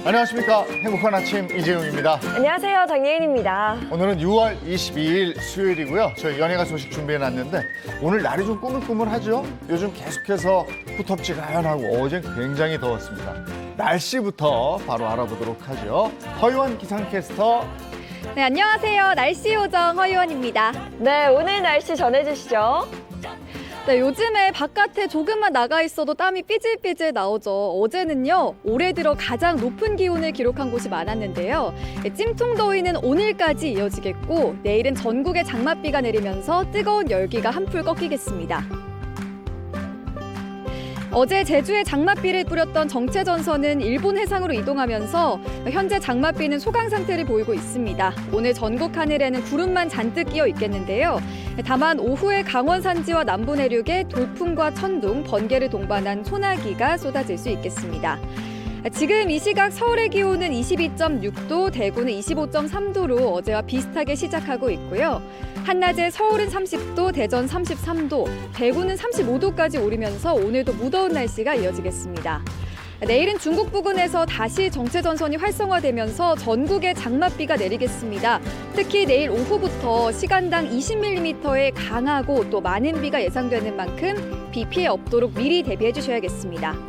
안녕하십니까. 행복한 아침 이재용입니다. 안녕하세요. 장예인입니다. 오늘은 6월 22일 수요일이고요. 저희 연예가 소식 준비해놨는데 오늘 날이 좀 꾸물꾸물하죠? 요즘 계속해서 후텁지근하고 어젠 굉장히 더웠습니다. 날씨부터 바로 알아보도록 하죠. 허유원 기상캐스터. 네, 안녕하세요. 날씨 요정 허유원입니다. 네, 오늘 날씨 전해주시죠. 네, 요즘에 바깥에 조금만 나가 있어도 땀이 삐질삐질 나오죠. 어제는요, 올해 들어 가장 높은 기온을 기록한 곳이 많았는데요. 찜통 더위는 오늘까지 이어지겠고, 내일은 전국에 장맛비가 내리면서 뜨거운 열기가 한풀 꺾이겠습니다. 어제 제주에 장맛비를 뿌렸던 정체전선은 일본 해상으로 이동하면서 현재 장맛비는 소강 상태를 보이고 있습니다. 오늘 전국 하늘에는 구름만 잔뜩 끼어 있겠는데요. 다만 오후에 강원 산지와 남부 내륙에 돌풍과 천둥, 번개를 동반한 소나기가 쏟아질 수 있겠습니다. 지금 이 시각 서울의 기온은 22.6도, 대구는 25.3도로 어제와 비슷하게 시작하고 있고요. 한낮에 서울은 30도, 대전 33도, 대구는 35도까지 오르면서 오늘도 무더운 날씨가 이어지겠습니다. 내일은 중국 부근에서 다시 정체전선이 활성화되면서 전국에 장맛비가 내리겠습니다. 특히 내일 오후부터 시간당 20mm의 강하고 또 많은 비가 예상되는 만큼 비 피해 없도록 미리 대비해 주셔야겠습니다.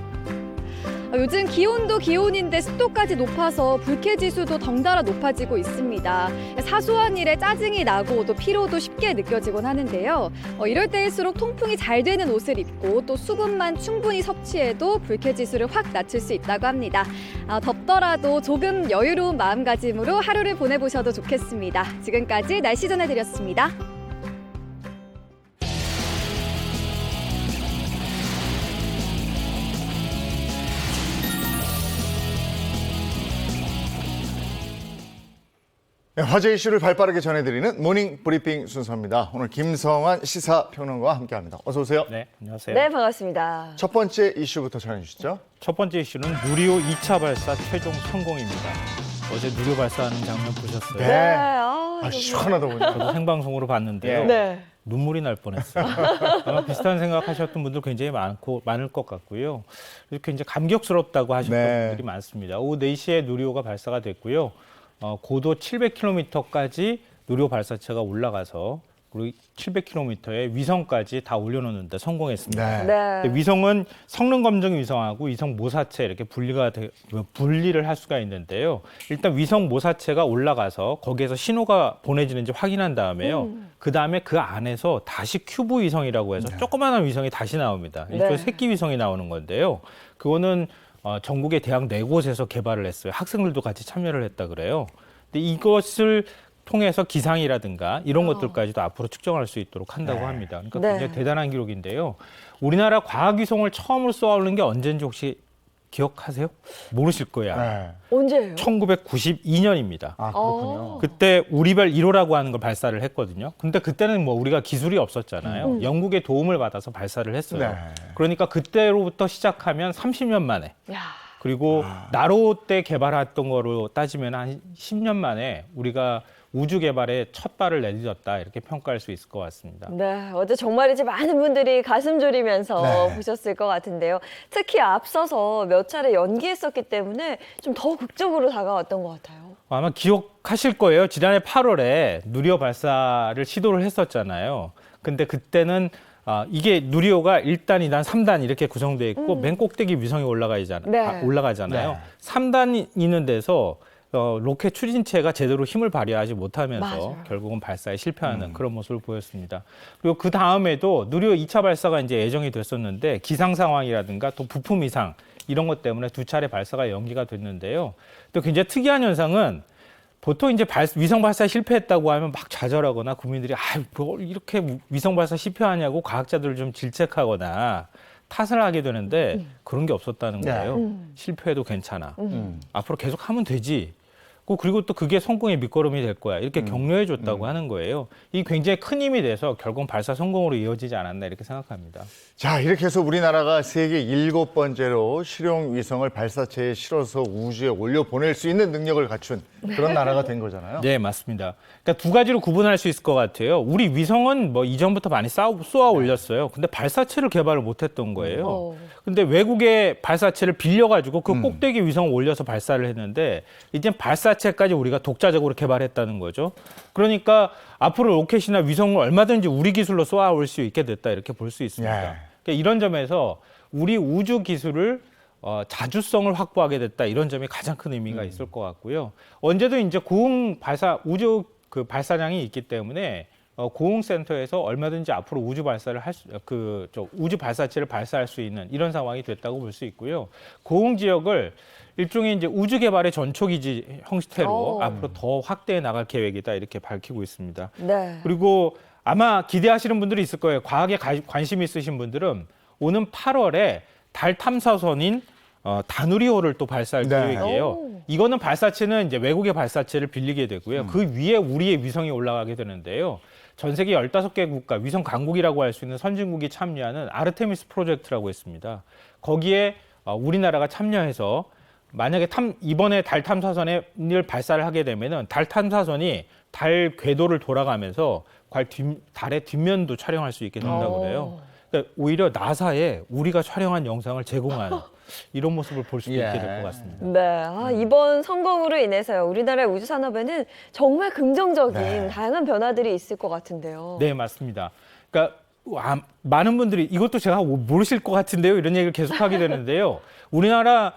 요즘 기온도 기온인데 습도까지 높아서 불쾌지수도 덩달아 높아지고 있습니다. 사소한 일에 짜증이 나고 또 피로도 쉽게 느껴지곤 하는데요. 이럴 때일수록 통풍이 잘 되는 옷을 입고 또 수분만 충분히 섭취해도 불쾌지수를 확 낮출 수 있다고 합니다. 덥더라도 조금 여유로운 마음가짐으로 하루를 보내보셔도 좋겠습니다. 지금까지 날씨 전해드렸습니다. 네, 화제 이슈를 발빠르게 전해드리는 모닝 브리핑 순서입니다. 오늘 김성환 시사평론가와 함께합니다. 어서 오세요. 네, 안녕하세요. 네, 반갑습니다. 첫 번째 이슈부터 전해주시죠. 첫 번째 이슈는 누리호 2차 발사 최종 성공입니다. 어제 누리호 발사하는 장면 보셨어요? 네. 시원하더군요. 저도 생방송으로 봤는데요. 네. 눈물이 날 뻔했어요. 아마 비슷한 생각하셨던 분들 굉장히 많을 것 같고요. 이렇게 이제 감격스럽다고 하셨던 분들이 많습니다. 오후 4시에 누리호가 발사가 됐고요. 고도 700km까지 누리호 발사체가 올라가서 그리고 700km의 위성까지 다 올려놓는데 성공했습니다. 네. 위성은 성능 검증 위성하고 위성 모사체 이렇게 분리를 할 수가 있는데요. 일단 위성 모사체가 올라가서 거기에서 신호가 보내지는지 확인한 다음에요. 그 다음에 그 안에서 다시 큐브 위성이라고 해서 조그마한 위성이 다시 나옵니다. 일종의 새끼 위성이 나오는 건데요. 그거는 전국의 대학 4곳에서 개발을 했어요. 학생들도 같이 참여를 했다 그래요. 근데 이것을 통해서 기상이라든가 이런 것들까지도 앞으로 측정할 수 있도록 한다고 합니다. 그러니까 굉장히 대단한 기록인데요. 우리나라 과학위성을 처음으로 쏘아올린 게 언제인지 혹시 기억하세요? 모르실 거예요. 언제예요? 1992년입니다. 아, 그렇군요. 그때 우리별 1호라고 하는 걸 발사를 했거든요. 근데 그때는 뭐 우리가 기술이 없었잖아요. 영국의 도움을 받아서 발사를 했어요. 네. 그러니까 그때로부터 시작하면 30년 만에. 야. 그리고 나로 때 개발했던 거로 따지면 한 10년 만에 우리가 우주 개발에 첫 발을 내딛었다 이렇게 평가할 수 있을 것 같습니다. 네, 어제 정말이지 많은 분들이 가슴 졸이면서 네. 보셨을 것 같은데요. 특히 앞서서 몇 차례 연기했었기 때문에 좀 더 극적으로 다가왔던 것 같아요. 아마 기억하실 거예요. 지난해 8월에 누리호 발사를 시도를 했었잖아요. 근데 그때는 이게 누리호가 1단, 2단, 3단 이렇게 구성되어 있고 맨 꼭대기 위성이 올라가잖아요. 네. 3단 있는 데서 로켓 추진체가 제대로 힘을 발휘하지 못하면서 맞아요. 결국은 발사에 실패하는 그런 모습을 보였습니다. 그리고 그 다음에도 누리호 2차 발사가 이제 예정이 됐었는데 기상 상황이라든가 또 부품 이상 이런 것 때문에 2차례 발사가 연기가 됐는데요. 또 굉장히 특이한 현상은 보통 이제 위성 발사 실패했다고 하면 막 좌절하거나 국민들이 뭘 이렇게 위성 발사 실패하냐고 과학자들을 좀 질책하거나 탓을 하게 되는데 그런 게 없었다는 거예요. 실패해도 괜찮아. 앞으로 계속 하면 되지. 그리고 또 그게 성공의 밑거름이 될 거야. 이렇게 격려해 줬다고 하는 거예요. 이 굉장히 큰 힘이 돼서 결국 발사 성공으로 이어지지 않았나 이렇게 생각합니다. 자, 이렇게 해서 우리나라가 세계 7번째로 실용 위성을 발사체에 실어서 우주에 올려 보낼 수 있는 능력을 갖춘 그런 나라가 된 거잖아요. 네, 맞습니다. 그러니까 두 가지로 구분할 수 있을 것 같아요. 우리 위성은 뭐 이전부터 많이 쏘아 올렸어요. 근데 발사체를 개발을 못 했던 거예요. 근데 외국의 발사체를 빌려가지고 그 꼭대기 위성을 올려서 발사를 했는데 이제 발사체까지 우리가 독자적으로 개발했다는 거죠. 그러니까 앞으로 로켓이나 위성을 얼마든지 우리 기술로 쏘아 올 수 있게 됐다 이렇게 볼 수 있습니다. 예. 그러니까 이런 점에서 우리 우주 기술을 자주성을 확보하게 됐다 이런 점이 가장 큰 의미가 있을 것 같고요. 언제도 이제 고흥 발사 우주 그 발사장이 있기 때문에 고흥 센터에서 얼마든지 앞으로 우주 발사를 우주 발사체를 발사할 수 있는 이런 상황이 됐다고 볼 수 있고요. 고흥 지역을 일종의 이제 우주 개발의 전초기지 형태로 앞으로 더 확대해 나갈 계획이다 이렇게 밝히고 있습니다. 네. 그리고 아마 기대하시는 분들이 있을 거예요. 과학에 관심 있으신 분들은 오는 8월에 달 탐사선인 다누리호를 또 발사할 네. 계획이에요. 이거는 발사체는 이제 외국의 발사체를 빌리게 되고요. 그 위에 우리의 위성이 올라가게 되는데요. 전 세계 15개 국가, 위성 강국이라고 할 수 있는 선진국이 참여하는 아르테미스 프로젝트라고 있습니다. 거기에 우리나라가 참여해서 만약에 이번에 달 탐사선을 발사를 하게 되면은 달 탐사선이 달 궤도를 돌아가면서 달의 뒷면도 촬영할 수 있게 된다고 그래요. 그러니까 오히려 나사에 우리가 촬영한 영상을 제공하는 이런 모습을 볼 수도 있게 될 것 같습니다. 네, 이번 성공으로 인해서요. 우리나라의 우주 산업에는 정말 긍정적인 다양한 변화들이 있을 것 같은데요. 네, 맞습니다. 그러니까 많은 분들이 이것도 제가 모르실 것 같은데요. 이런 얘기를 계속하게 되는데요. 우리나라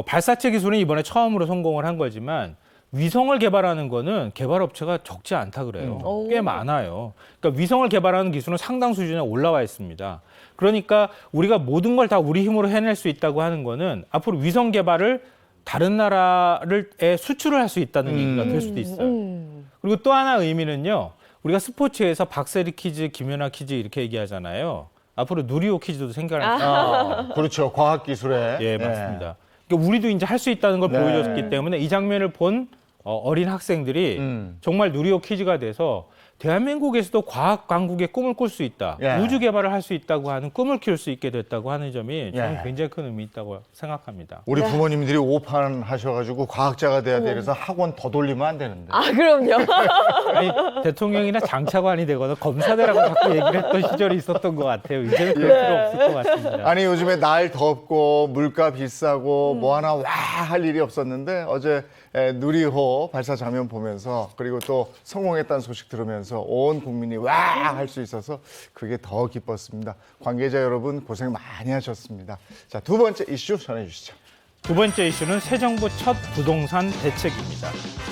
발사체 기술은 이번에 처음으로 성공을 한 거지만 위성을 개발하는 거는 개발 업체가 적지 않다 그래요. 꽤 많아요. 그러니까 위성을 개발하는 기술은 상당 수준에 올라와 있습니다. 그러니까 우리가 모든 걸 다 우리 힘으로 해낼 수 있다고 하는 거는 앞으로 위성 개발을 다른 나라에 수출을 할 수 있다는 얘기가 될 수도 있어요. 그리고 또 하나 의미는요. 우리가 스포츠에서 박세리 퀴즈, 김연아 퀴즈 이렇게 얘기하잖아요. 앞으로 누리호 퀴즈도 생겨날 그렇죠. 과학기술에. 예, 맞습니다. 그러니까 우리도 이제 할 수 있다는 걸 보여줬기 때문에 이 장면을 본 어린 학생들이 정말 누리호 퀴즈가 돼서 대한민국에서도 과학 강국의 꿈을 꿀 수 있다. 예. 우주 개발을 할 수 있다고 하는 꿈을 키울 수 있게 됐다고 하는 점이 저는 예. 굉장히 큰 의미 있다고 생각합니다. 우리 부모님들이 오판 하셔가지고 과학자가 돼야 돼. 그래서 학원 더 돌리면 안 되는데. 아, 그럼요. 아니, 대통령이나 장차관이 되거나 검사대라고 자꾸 얘기를 했던 시절이 있었던 것 같아요. 이제는 그럴 필요 없을 것 같습니다. 아니 요즘에 날 덥고 물가 비싸고 뭐 하나 와 할 일이 없었는데 어제 누리호 발사 장면 보면서 그리고 또 성공했다는 소식 들으면서 온 국민이 와 할 수 있어서 그게 더 기뻤습니다. 관계자 여러분 고생 많이 하셨습니다. 자, 두 번째 이슈 전해주시죠. 두 번째 이슈는 새 정부 첫 부동산 대책입니다.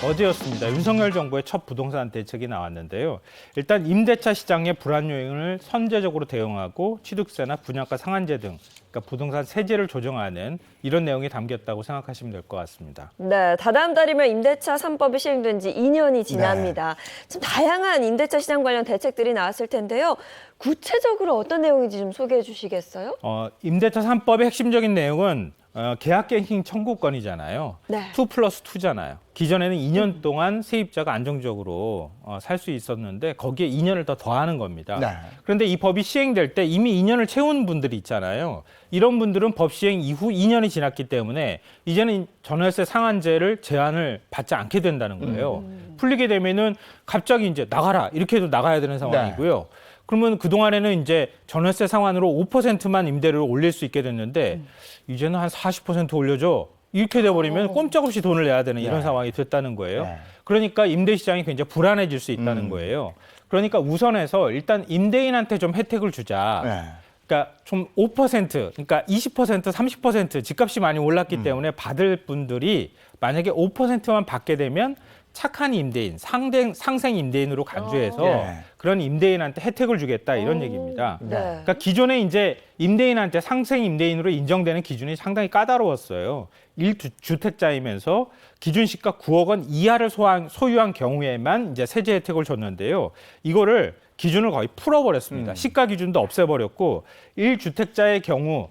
어제였습니다. 윤석열 정부의 첫 부동산 대책이 나왔는데요. 일단 임대차 시장의 불안 요인을 선제적으로 대응하고 취득세나 분양가 상한제 등 그러니까 부동산 세제를 조정하는 이런 내용이 담겼다고 생각하시면 될 것 같습니다. 네, 다다음 달이면 임대차 3법이 시행된 지 2년이 지납니다. 좀 다양한 임대차 시장 관련 대책들이 나왔을 텐데요. 구체적으로 어떤 내용인지 좀 소개해 주시겠어요? 임대차 3법의 핵심적인 내용은 계약갱신 청구권이잖아요. 네. 2+2잖아요. 기존에는 2년 동안 세입자가 안정적으로 살 수 있었는데 거기에 2년을 더 더하는 겁니다. 네. 그런데 이 법이 시행될 때 이미 2년을 채운 분들이 있잖아요. 이런 분들은 법 시행 이후 2년이 지났기 때문에 이제는 전월세 상한제를 제한을 받지 않게 된다는 거예요. 풀리게 되면은 갑자기 이제 나가라 이렇게 해도 나가야 되는 상황이고요. 그러면 그동안에는 이제 전월세 상한으로 5%만 임대료를 올릴 수 있게 됐는데 이제는 한 40% 올려줘. 이렇게 돼버리면 꼼짝없이 돈을 내야 되는 이런 상황이 됐다는 거예요. 그러니까 임대 시장이 굉장히 불안해질 수 있다는 거예요. 그러니까 우선해서 일단 임대인한테 좀 혜택을 주자. 그러니까 좀 5%, 그러니까 20%, 30% 집값이 많이 올랐기 때문에 받을 분들이 만약에 5%만 받게 되면 착한 임대인, 상생 임대인으로 간주해서 그런 임대인한테 혜택을 주겠다 이런 얘기입니다. 네. 그러니까 기존에 이제 임대인한테 상생 임대인으로 인정되는 기준이 상당히 까다로웠어요. 1주택자이면서 기준 시가 9억 원 이하를 소유한 경우에만 이제 세제 혜택을 줬는데요. 이거를 기준을 거의 풀어버렸습니다. 시가 기준도 없애버렸고 1주택자의 경우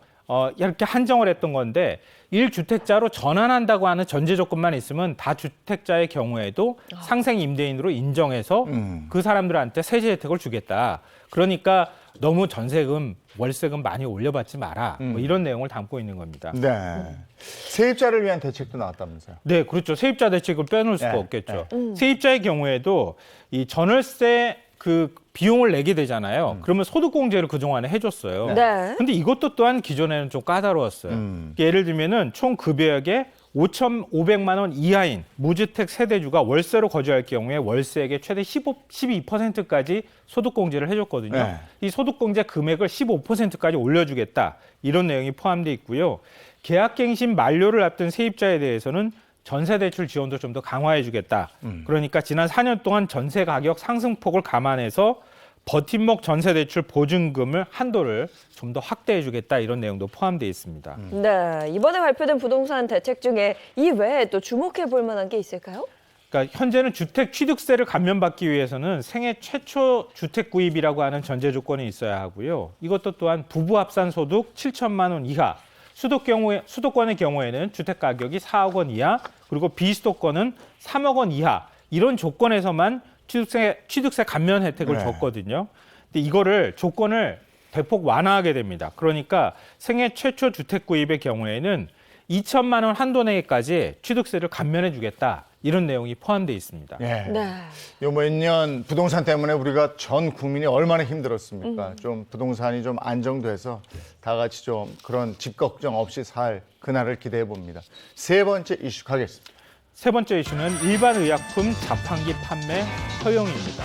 이렇게 한정을 했던 건데 1주택자로 전환한다고 하는 전제 조건만 있으면 다주택자의 경우에도 상생 임대인으로 인정해서 그 사람들한테 세제 혜택을 주겠다. 그러니까 너무 전세금, 월세금 많이 올려받지 마라. 뭐 이런 내용을 담고 있는 겁니다. 네. 세입자를 위한 대책도 나왔다면서요? 네, 그렇죠. 세입자 대책을 빼놓을 수가 네, 없겠죠. 세입자의 경우에도 이 전월세 그 비용을 내게 되잖아요. 그러면 소득공제를 그동안에 해줬어요. 네. 근데 이것도 또한 기존에는 좀 까다로웠어요. 예를 들면은 총 급여액의 5,500만 원 이하인 무주택 세대주가 월세로 거주할 경우에 월세액의 최대 12%까지 소득공제를 해줬거든요. 네. 이 소득공제 금액을 15%까지 올려주겠다. 이런 내용이 포함되어 있고요. 계약갱신 만료를 앞둔 세입자에 대해서는 전세대출 지원도 좀 더 강화해주겠다. 그러니까 지난 4년 동안 전세 가격 상승폭을 감안해서 버팀목 전세대출 보증금을 한도를 좀 더 확대해주겠다. 이런 내용도 포함되어 있습니다. 네, 이번에 발표된 부동산 대책 중에 이 외에 또 주목해 볼 만한 게 있을까요? 그러니까 현재는 주택 취득세를 감면받기 위해서는 생애 최초 주택 구입이라고 하는 전제 조건이 있어야 하고요. 이것도 또한 부부 합산 소득 7천만 원 이하, 수도권의 경우에는 주택 가격이 4억 원 이하, 그리고 비수도권은 3억 원 이하 이런 조건에서만 취득세 감면 혜택을 네. 줬거든요. 근데 이거를 조건을 대폭 완화하게 됩니다. 그러니까 생애 최초 주택 구입의 경우에는 2천만 원 한도 내까지 취득세를 감면해주겠다. 이런 내용이 포함되어 있습니다. 예. 네. 요 몇 년 부동산 때문에 우리가 전 국민이 얼마나 힘들었습니까? 좀 부동산이 좀 안정돼서 다 같이 좀 그런 집 걱정 없이 살 그날을 기대해 봅니다. 세 번째 이슈 가겠습니다. 세 번째 이슈는 일반 의약품 자판기 판매 허용입니다.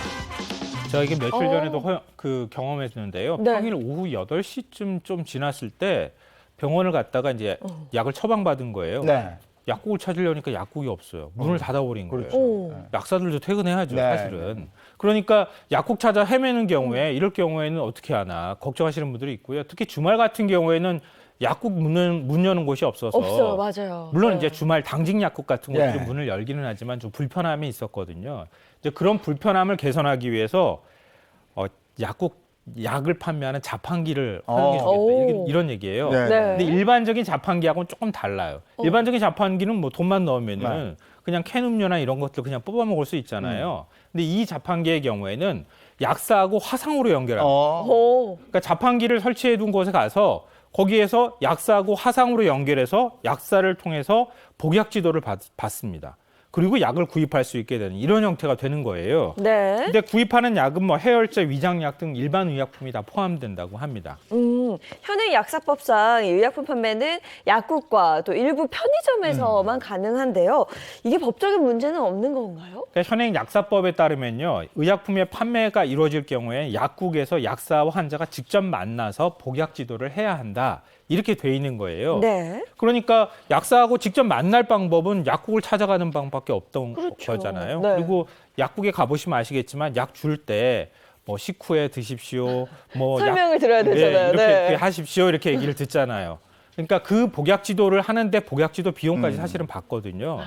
제가 이게 며칠 전에도 경험했는데요. 네. 평일 오후 8시쯤 좀 지났을 때 병원을 갔다가 이제 약을 처방받은 거예요. 네. 약국을 찾으려니까 약국이 없어요. 문을 닫아버린 거예요. 그렇죠. 오. 약사들도 퇴근해야죠, 네, 사실은. 그러니까 약국 찾아 헤매는 경우에 이럴 경우에는 어떻게 하나 걱정하시는 분들이 있고요. 특히 주말 같은 경우에는 약국 문 여는 곳이 없어서 없어요, 맞아요. 물론 네. 이제 주말 당직 약국 같은 예. 것들은 문을 열기는 하지만 좀 불편함이 있었거든요. 이제 그런 불편함을 개선하기 위해서 약을 판매하는 자판기를 활용해주겠다 오. 이런 얘기예요. 네. 네. 근데 일반적인 자판기하고는 조금 달라요. 일반적인 자판기는 뭐 돈만 넣으면은 그냥 캔 음료나 이런 것들 그냥 뽑아 먹을 수 있잖아요. 근데 이 자판기의 경우에는 약사하고 화상으로 연결합니다. 오. 그러니까 자판기를 설치해 둔 곳에 가서 거기에서 약사하고 화상으로 연결해서 약사를 통해서 복약 지도를 받습니다. 그리고 약을 구입할 수 있게 되는 이런 형태가 되는 거예요. 네. 근데 구입하는 약은 뭐 해열제, 위장약 등 일반 의약품이 다 포함된다고 합니다. 현행 약사법상 이 의약품 판매는 약국과 또 일부 편의점에서만 가능한데요. 이게 법적인 문제는 없는 건가요? 그러니까 현행 약사법에 따르면요, 의약품의 판매가 이루어질 경우에 약국에서 약사와 환자가 직접 만나서 복약 지도를 해야 한다. 이렇게 돼 있는 거예요. 네. 그러니까 약사하고 직접 만날 방법은 약국을 찾아가는 방법밖에 없던 그렇죠. 거잖아요. 네. 그리고 약국에 가보시면 아시겠지만 약 줄 때 뭐 식후에 드십시오, 뭐 설명을 들어야 되잖아요. 이렇게 네. 하십시오 이렇게 얘기를 듣잖아요. 그러니까 그 복약 지도를 하는데 복약 지도 비용까지 사실은 받거든요.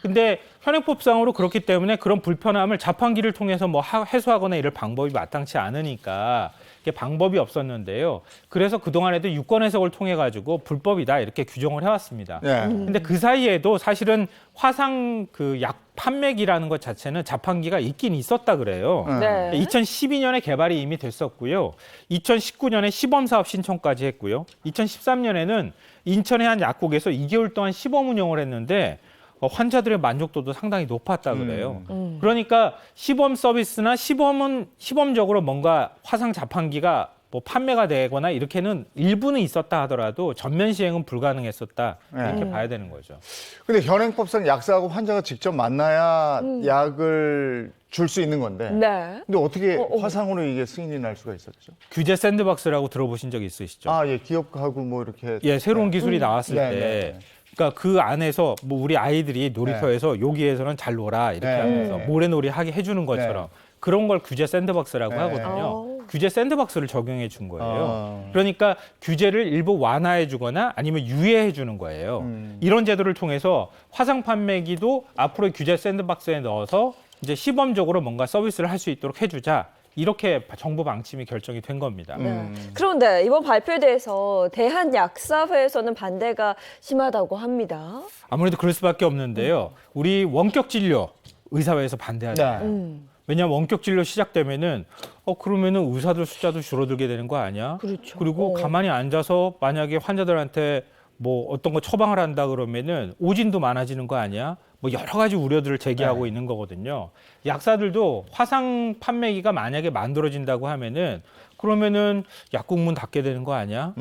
근데 현행법상으로 그렇기 때문에 그런 불편함을 자판기를 통해서 뭐 해소하거나 이럴 방법이 마땅치 않으니까 이게 방법이 없었는데요. 그래서 그동안에도 유권 해석을 통해 가지고 불법이다 이렇게 규정을 해왔습니다. 네. 근데 그 사이에도 사실은 화상 그 약 판매기라는 것 자체는 자판기가 있긴 있었다 그래요. 네. 2012년에 개발이 이미 됐었고요. 2019년에 시범 사업 신청까지 했고요. 2013년에는 인천의 한 약국에서 2개월 동안 시범 운영을 했는데 환자들의 만족도도 상당히 높았다 그래요. 그러니까 시범 서비스나 시범적으로 뭔가 화상 자판기가 뭐 판매가 되거나 이렇게는 일부는 있었다 하더라도 전면 시행은 불가능했었다 이렇게 봐야 되는 거죠. 근데 현행법상 약사하고 환자가 직접 만나야 약을 줄 수 있는 건데. 네. 근데 어떻게 화상으로 이게 승인이 날 수가 있었죠? 규제 샌드박스라고 들어보신 적 있으시죠? 아, 예, 기업하고 뭐 이렇게. 예, 새로운 기술이 나왔을 네, 때. 네. 그러니까 그 안에서 뭐 우리 아이들이 놀이터에서 여기에서는 잘 놀아 이렇게 네. 하면서 모래놀이 하게 해주는 것처럼 그런 걸 규제 샌드박스라고 네. 하거든요. 규제 샌드박스를 적용해 준 거예요. 아. 그러니까 규제를 일부 완화해 주거나 아니면 유예해 주는 거예요. 이런 제도를 통해서 화상 판매기도 앞으로 규제 샌드박스에 넣어서 이제 시범적으로 뭔가 서비스를 할 수 있도록 해주자. 이렇게 정부 방침이 결정이 된 겁니다. 그런데 이번 발표에 대해서 대한약사회에서는 반대가 심하다고 합니다. 아무래도 그럴 수밖에 없는데요. 우리 원격 진료 의사회에서 반대하잖아요. 네. 왜냐하면 원격 진료 시작되면은 그러면은 의사들 숫자도 줄어들게 되는 거 아니야? 그렇죠. 그리고 가만히 앉아서 만약에 환자들한테 뭐 어떤 거 처방을 한다 그러면은 오진도 많아지는 거 아니야? 뭐 여러 가지 우려들을 제기하고 있는 거거든요. 약사들도 화상 판매기가 만약에 만들어진다고 하면은 그러면은 약국 문 닫게 되는 거 아니야?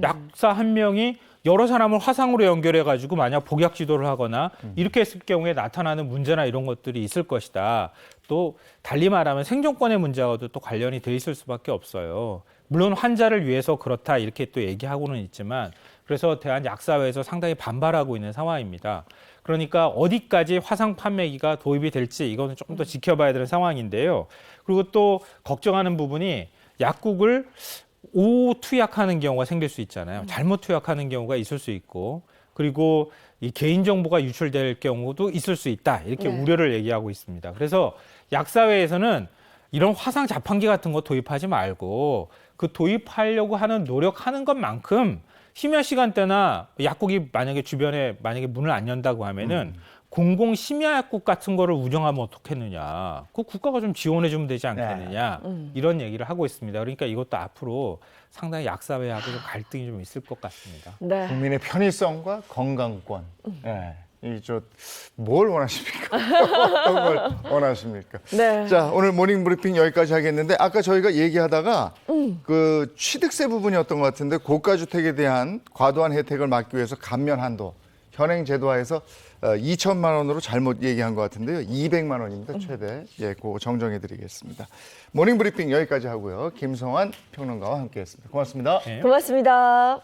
약사 한 명이 여러 사람을 화상으로 연결해가지고 만약 복약 지도를 하거나 이렇게 했을 경우에 나타나는 문제나 이런 것들이 있을 것이다. 또 달리 말하면 생존권의 문제와도 또 관련이 돼 있을 수밖에 없어요. 물론 환자를 위해서 그렇다 이렇게 또 얘기하고는 있지만 그래서 대한약사회에서 상당히 반발하고 있는 상황입니다. 그러니까 어디까지 화상 판매기가 도입이 될지 이거는 조금 더 지켜봐야 되는 상황인데요. 그리고 또 걱정하는 부분이 약국을 오투약하는 경우가 생길 수 있잖아요. 잘못 투약하는 경우가 있을 수 있고 그리고 이 개인정보가 유출될 경우도 있을 수 있다. 이렇게 우려를 얘기하고 있습니다. 그래서 약사회에서는 이런 화상 자판기 같은 거 도입하지 말고 그 도입하려고 하는 노력하는 것만큼 심야 시간대나 약국이 만약에 주변에 만약에 문을 안 연다고 하면은 공공 심야 약국 같은 거를 운영하면 어떻겠느냐. 그 국가가 좀 지원해 주면 되지 않겠느냐. 이런 얘기를 하고 있습니다. 그러니까 이것도 앞으로 상당히 약사회하고 좀 갈등이 좀 있을 것 같습니다. 네. 국민의 편의성과 건강권. 네. 뭘 원하십니까? 어떤 걸 원하십니까? 네. 자, 오늘 모닝 브리핑 여기까지 하겠는데 아까 저희가 얘기하다가 그 취득세 부분이었던 것 같은데 고가주택에 대한 과도한 혜택을 막기 위해서 감면 한도 현행 제도화에서 2천만 원으로 잘못 얘기한 것 같은데요. 200만 원입니다. 최대. 예, 그거 정정해 드리겠습니다. 모닝 브리핑 여기까지 하고요. 김성환 평론가와 함께했습니다. 고맙습니다. 네. 고맙습니다.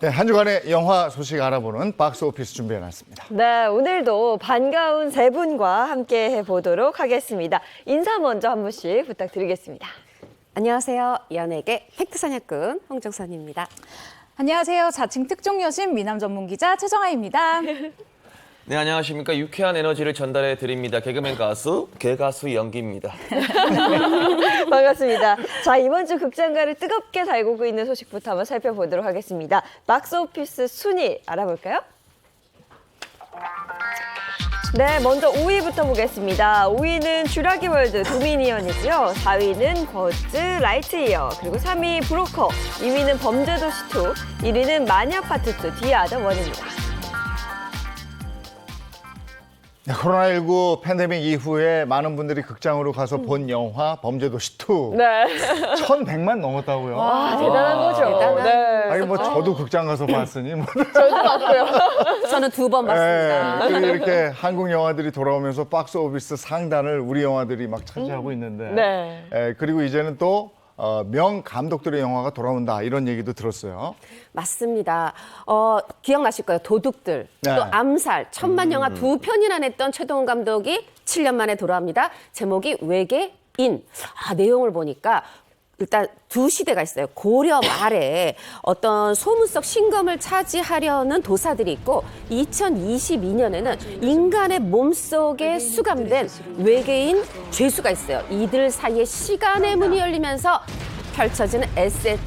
네, 한 주간의 영화 소식 알아보는 박스 오피스 준비해놨습니다. 네, 오늘도 반가운 세 분과 함께 해보도록 하겠습니다. 인사 먼저 한 분씩 부탁드리겠습니다. 안녕하세요. 연예계 팩트 사냥꾼 홍정선입니다. 안녕하세요. 자칭 특종 여신 미남 전문 기자 최정아입니다. 네, 안녕하십니까. 유쾌한 에너지를 전달해 드립니다. 개그맨 가수, 개가수 연기입니다. 반갑습니다. 자, 이번 주 극장가를 뜨겁게 달구고 있는 소식부터 한번 살펴보도록 하겠습니다. 박스오피스 순위 알아볼까요? 네, 먼저 5위부터 보겠습니다. 5위는 쥐라기 월드 도미니언이고요. 4위는 버즈 라이트이어, 그리고 3위 브로커, 2위는 범죄도시2, 1위는 마녀파트2 디아더 원입니다. 코로나19 팬데믹 이후에 많은 분들이 극장으로 가서 본 영화 범죄도시2. 네. 1,100만 넘었다고요. 와, 대단한 거죠. 대단한. 네. 아니 뭐 저도 극장 가서 봤으니 뭐. 저도 봤고요. 저는 2번 봤습니다. 그리고 이렇게 한국 영화들이 돌아오면서 박스 오피스 상단을 우리 영화들이 막 차지하고 있는데. 네. 그리고 이제는 또 명 감독들의 영화가 돌아온다 이런 얘기도 들었어요. 맞습니다. 기억나실 거예요. 도둑들, 네. 또 암살, 천만 영화 2편이나 냈던 최동훈 감독이 7년 만에 돌아옵니다. 제목이 외계인. 내용을 보니까 일단 두 시대가 있어요. 고려 말에 어떤 소문속 신검을 차지하려는 도사들이 있고 2022년에는 인간의 몸속에 수감된 외계인 죄수가 있어요. 이들 사이에 시간의 문이 열리면서 펼쳐지는 SF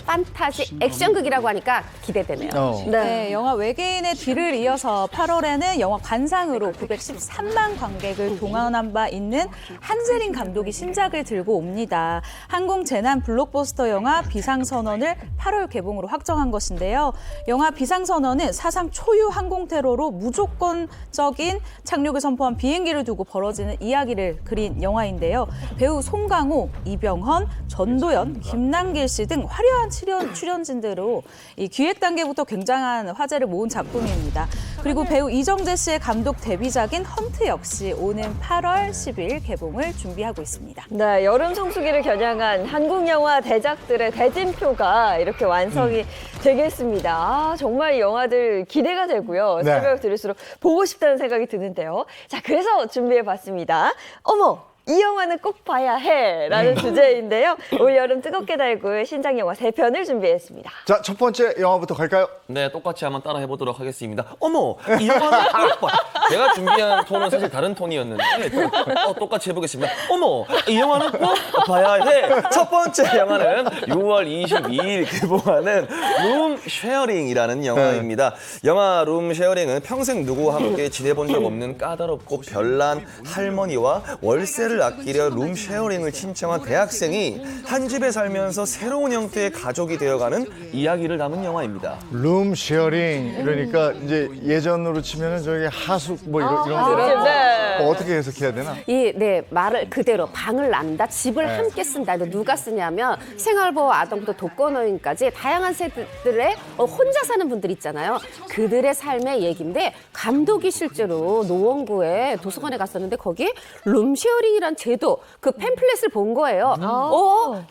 판타지 액션극이라고 하니까 기대되네요. 네, 영화 외계인의 뒤를 이어서 8월에는 영화 관상으로 913만 관객을 동원한 바 있는 한세린 감독이 신작을 들고 옵니다. 항공 재난 블록버스터 영화 비상선언을 8월 개봉으로 확정한 것인데요. 영화 비상선언은 사상 초유 항공 테러로 무조건적인 착륙을 선포한 비행기를 두고 벌어지는 이야기를 그린 영화인데요. 배우 송강호, 이병헌, 전도연, 김남길 씨 등 화려한 출연진들로 이 기획 단계부터 굉장한 화제를 모은 작품입니다. 그리고 배우 이정재 씨의 감독 데뷔작인 헌트 역시 오는 8월 10일 개봉을 준비하고 있습니다. 네, 여름 성수기를 겨냥한 한국 영화 대작들의 대진표가 이렇게 완성이 되겠습니다. 아, 정말 이 영화들 기대가 되고요. 네. 설명 들을수록 보고 싶다는 생각이 드는데요. 자, 그래서 준비해봤습니다. 어머! 이 영화는 꼭 봐야 해라는 주제인데요. 올 여름 뜨겁게 달굴 신작 영화 3편을 준비했습니다. 자, 첫 번째 영화부터 갈까요? 네, 똑같이 한번 따라 해보도록 하겠습니다. 어머, 이 영화는 꼭 봐. 제가 준비한 톤은 사실 다른 톤이었는데 똑같이 해보겠습니다. 어머, 이 영화는 꼭 봐야 해. 첫 번째 영화는 6월 22일 개봉하는 룸 쉐어링이라는 영화입니다. 영화 룸 쉐어링은 평생 누구와 함께 지내본 적 없는 까다롭고 별난 할머니와 월세를 아끼려 룸 쉐어링을 신청한 대학생이 한 집에 살면서 새로운 형태의 가족이 되어가는 이야기를 담은 영화입니다. 룸 쉐어링 그러니까 이제 예전으로 치면은 저기 하숙 뭐 이런 거 네. 어떻게 해석해야 되나? 말을 그대로 방을 나눈다, 집을 함께 쓴다. 근데 누가 쓰냐면 생활보호 아동부터 독거노인까지 다양한 세대들의 혼자 사는 분들 있잖아요. 그들의 삶의 얘기인데 감독이 실제로 노원구에 도서관에 갔었는데 거기에 룸쉐어링이란 제도 그 팸플렛을 본 거예요.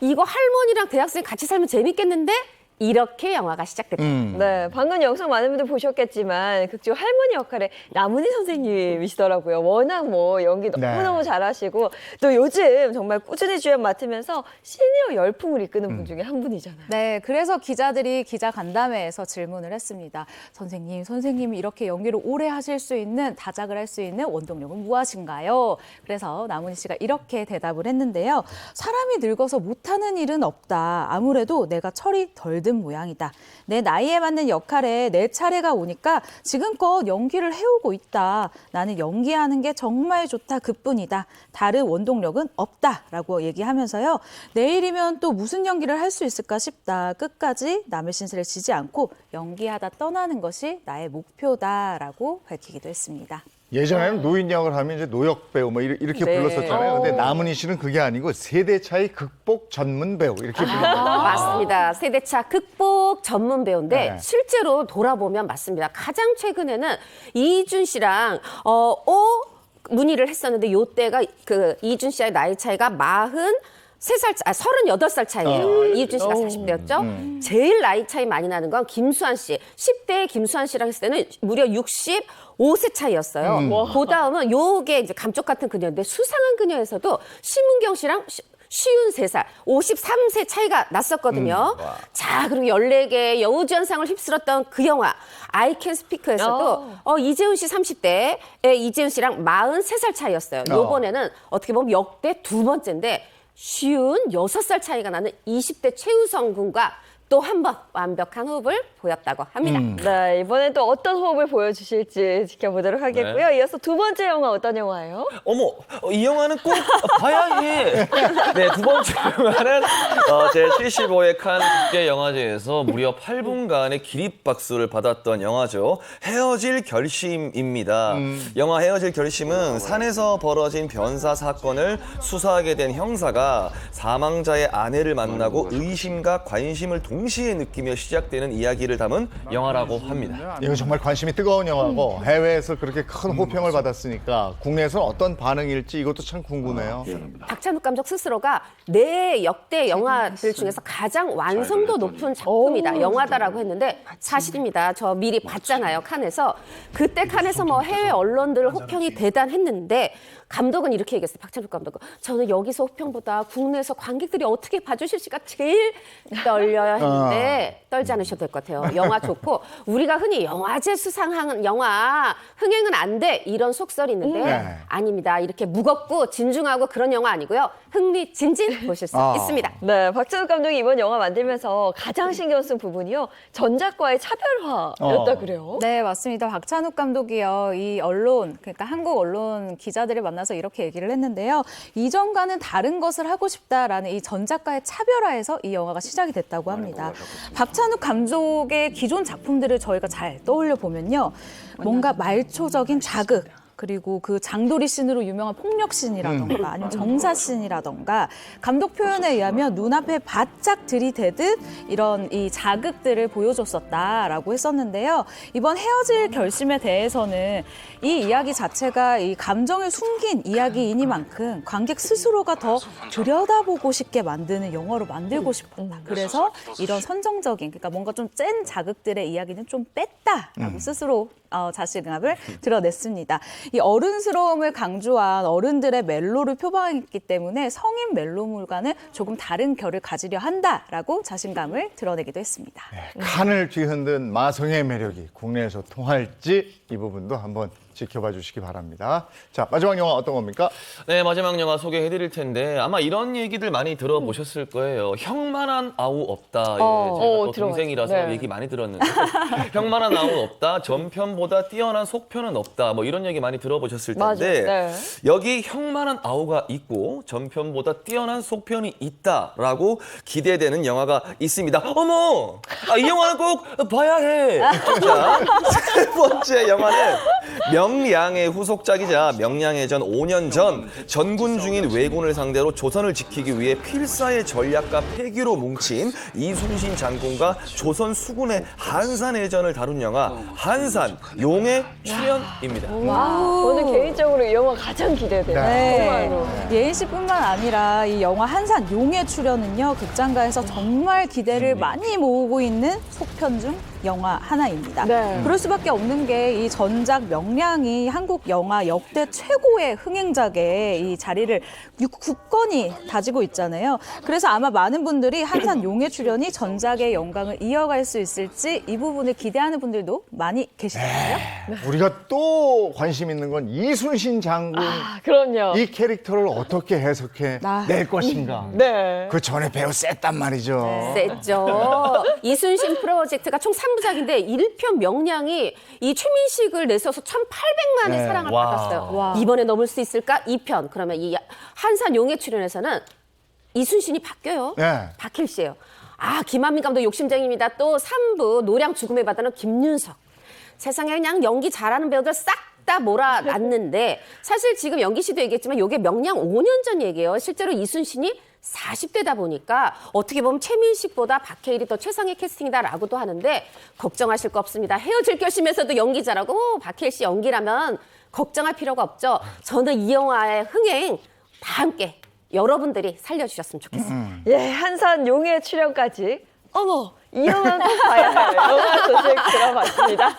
이거 할머니랑 대학생 같이 살면 재밌겠는데? 이렇게 영화가 시작됐다. 네, 방금 영상 많은 분들 보셨겠지만 극중 할머니 역할에 남은희 선생님이시더라고요. 워낙 뭐 연기 너무너무 잘하시고 또 요즘 정말 꾸준히 주연 맡으면서 시니어 열풍을 이끄는 분 중에 한 분이잖아요. 네, 그래서 기자들이 기자 간담회에서 질문을 했습니다. 선생님이 이렇게 연기를 오래 하실 수 있는, 다작을 할 수 있는 원동력은 무엇인가요? 그래서 남은희 씨가 이렇게 대답을 했는데요. 사람이 늙어서 못하는 일은 없다. 아무래도 내가 철이 덜 든 모양이다. 내 나이에 맞는 역할에 내 차례가 오니까 지금껏 연기를 해오고 있다. 나는 연기하는 게 정말 좋다. 그뿐이다. 다른 원동력은 없다라고 얘기하면서요. 내일이면 또 무슨 연기를 할 수 있을까 싶다. 끝까지 남의 신세를 지지 않고 연기하다 떠나는 것이 나의 목표다라고 밝히기도 했습니다. 예전에는 노인 역을 하면 이제 노역 배우 뭐 이렇게 네. 불렀었잖아요. 근데 남은희 씨는 그게 아니고 세대 차이 극복 전문 배우 이렇게 불립니다. 맞습니다. 세대차 극복 전문 배우인데 네. 실제로 돌아보면 맞습니다. 가장 최근에는 이준 씨랑 문의를 했었는데 요때가 그 이준 씨의 나이 차이가 38살 차이예요. 이준 씨가 40대였죠. 제일 나이 차이 많이 나는 건 김수환 씨. 10대의 김수환 씨랑 했을 때는 무려 65세 차이였어요. 그 다음은 요게 이제 감쪽 같은 그녀인데 수상한 그녀에서도 심은경 씨랑 53살, 53세 차이가 났었거든요. 자, 그리고 14개의 여우주연상을 휩쓸었던 그 영화 I Can Speak에서도 이재훈 씨 30대에 이재훈 씨랑 43살 차이였어요. 요번에는 어떻게 보면 역대 두 번째인데 56살 차이가 나는 20대 최우성 군과 또 한 번 완벽한 호흡을 보였다고 합니다. 네, 이번엔 또 어떤 호흡을 보여주실지 지켜보도록 하겠고요. 이어서 두 번째 영화 어떤 영화예요? 어머, 이 영화는 꼭 봐야 해. 네, 두 번째 영화는 제75회 칸 국제영화제에서 무려 8분간의 기립박수를 받았던 영화죠. 헤어질 결심입니다. 영화 헤어질 결심은 산에서 벌어진 변사 사건을 수사하게 된 형사가 사망자의 아내를 만나고 의심과 관심을 동시에 느끼며 시작되는 이야기를 담은 영화라고 합니다. 이거 정말 관심이 뜨거운 영화고 해외에서 그렇게 큰 호평을 받았으니까 국내에서는 어떤 반응일지 이것도 참 궁금해요. 박찬욱 감독 스스로가 내 역대 영화들 중에서 가장 완성도 높은 작품이다, 영화다라고 했는데 사실입니다. 저 미리 봤잖아요, 칸에서. 그때 칸에서 뭐 해외 언론들 호평이 대단했는데 감독은 이렇게 얘기했어요. 박찬욱 감독은 저는 여기서 호평보다 국내에서 관객들이 어떻게 봐주실지가 제일 떨려요 했는데 떨지 않으셔도 될 것 같아요. 영화 좋고 우리가 흔히 영화제 수상한 영화 흥행은 안 돼 이런 속설이 있는데 아닙니다. 이렇게 무겁고 진중하고 그런 영화 아니고요. 흥미진진 보실 수 있습니다. 네, 박찬욱 감독이 이번 영화 만들면서 가장 신경 쓴 부분이요. 전작과의 차별화였다 그래요. 네, 맞습니다. 박찬욱 감독이요. 이 언론, 그러니까 한국 언론 기자들을 만나서 이렇게 얘기를 했는데요. 이전과는 다른 것을 하고 싶다라는 이 전작과의 차별화에서 이 영화가 시작이 됐다고 합니다. 박찬욱 감독의 기존 작품들을 저희가 잘 떠올려 보면요. 뭔가 말초적인 자극, 그리고 그 장도리 씬으로 유명한 폭력 씬이라던가 아니면 정사 씬이라던가 감독 표현에 의하면 눈앞에 바짝 들이대듯 이런 이 자극들을 보여줬었다라고 했었는데요. 이번 헤어질 결심에 대해서는 이 이야기 자체가 이 감정을 숨긴 이야기이니만큼 관객 스스로가 더 들여다보고 싶게 만드는 영화로 만들고 싶었다. 그래서 이런 선정적인, 그러니까 뭔가 좀 센 자극들의 이야기는 좀 뺐다라고 스스로 자신감을 드러냈습니다. 이 어른스러움을 강조한 어른들의 멜로를 표방했기 때문에 성인 멜로물과는 조금 다른 결을 가지려 한다라고 자신감을 드러내기도 했습니다. 칸을 뒤흔든 마성의 매력이 국내에서 통할지 이 부분도 한번 지켜봐 주시기 바랍니다. 자, 마지막 영화 어떤 겁니까? 네, 마지막 영화 소개해드릴 텐데 아마 이런 얘기들 많이 들어보셨을 거예요. 형만한 아우 없다. 예, 제가 또 동생이라서 네. 얘기 많이 들었는데 형만한 아우 없다. 전편보다 뛰어난 속편은 없다. 뭐 이런 얘기 많이 들어보셨을 텐데 맞아요. 네. 여기 형만한 아우가 있고 전편보다 뛰어난 속편이 있다라고 기대되는 영화가 있습니다. 어머! 이 영화는 꼭 봐야 해. 자, 세 번째 영화는 명량의 후속작이자 명량해전 5년 전 전군 중인 왜군을 상대로 조선을 지키기 위해 필사의 전략과 패기로 뭉친 이순신 장군과 조선 수군의 한산해전을 다룬 영화 한산 용의 출연입니다. 저는 개인적으로 이 영화 가장 기대돼요. 정말로. 예인 씨뿐만 아니라 이 영화 한산 용의 출연은요, 극장가에서 정말 기대를 많이 모으고 있는 속편 중 영화 하나입니다. 네. 그럴 수밖에 없는 게 이 전작 명량이 한국 영화 역대 최고의 흥행작에 이 자리를 굳건히 다지고 있잖아요. 그래서 아마 많은 분들이 한산 용의 출연이 전작의 영광을 이어갈 수 있을지 이 부분을 기대하는 분들도 많이 계시잖아요. 우리가 또 관심 있는 건 이순신 장군 그럼요. 이 캐릭터를 어떻게 해석해 낼 것인가. 네. 그 전에 배우 셌단 말이죠. 셌죠. 이순신 프로젝트가 총 3부작인데 1편 명량이 이 최민식을 내세워서 1,800만의 네. 사랑을 와. 받았어요. 이번에 넘을 수 있을까? 2편. 그러면 이 한산 용의 출연에서는 이순신이 바뀌어요. 네. 박힐 씨예요. 김한민 감독 욕심쟁이입니다. 또 3부 노량 죽음의 바다는 김윤석. 세상에 그냥 연기 잘하는 배우들 싹 다 몰아놨는데 사실 지금 연기 씨도 얘기했지만 이게 명량 5년 전 얘기예요. 실제로 이순신이 40대다 보니까 어떻게 보면 최민식보다 박해일이 더 최상의 캐스팅이다라고도 하는데 걱정하실 거 없습니다. 헤어질 결심에서도 연기 잘하고 박해일 씨 연기라면 걱정할 필요가 없죠. 저는 이 영화의 흥행 다 함께 여러분들이 살려주셨으면 좋겠습니다. 예, 한산 용의 출연까지. 어머, 이 영화 꼭 봐야 할 영화 소식 들어봤습니다.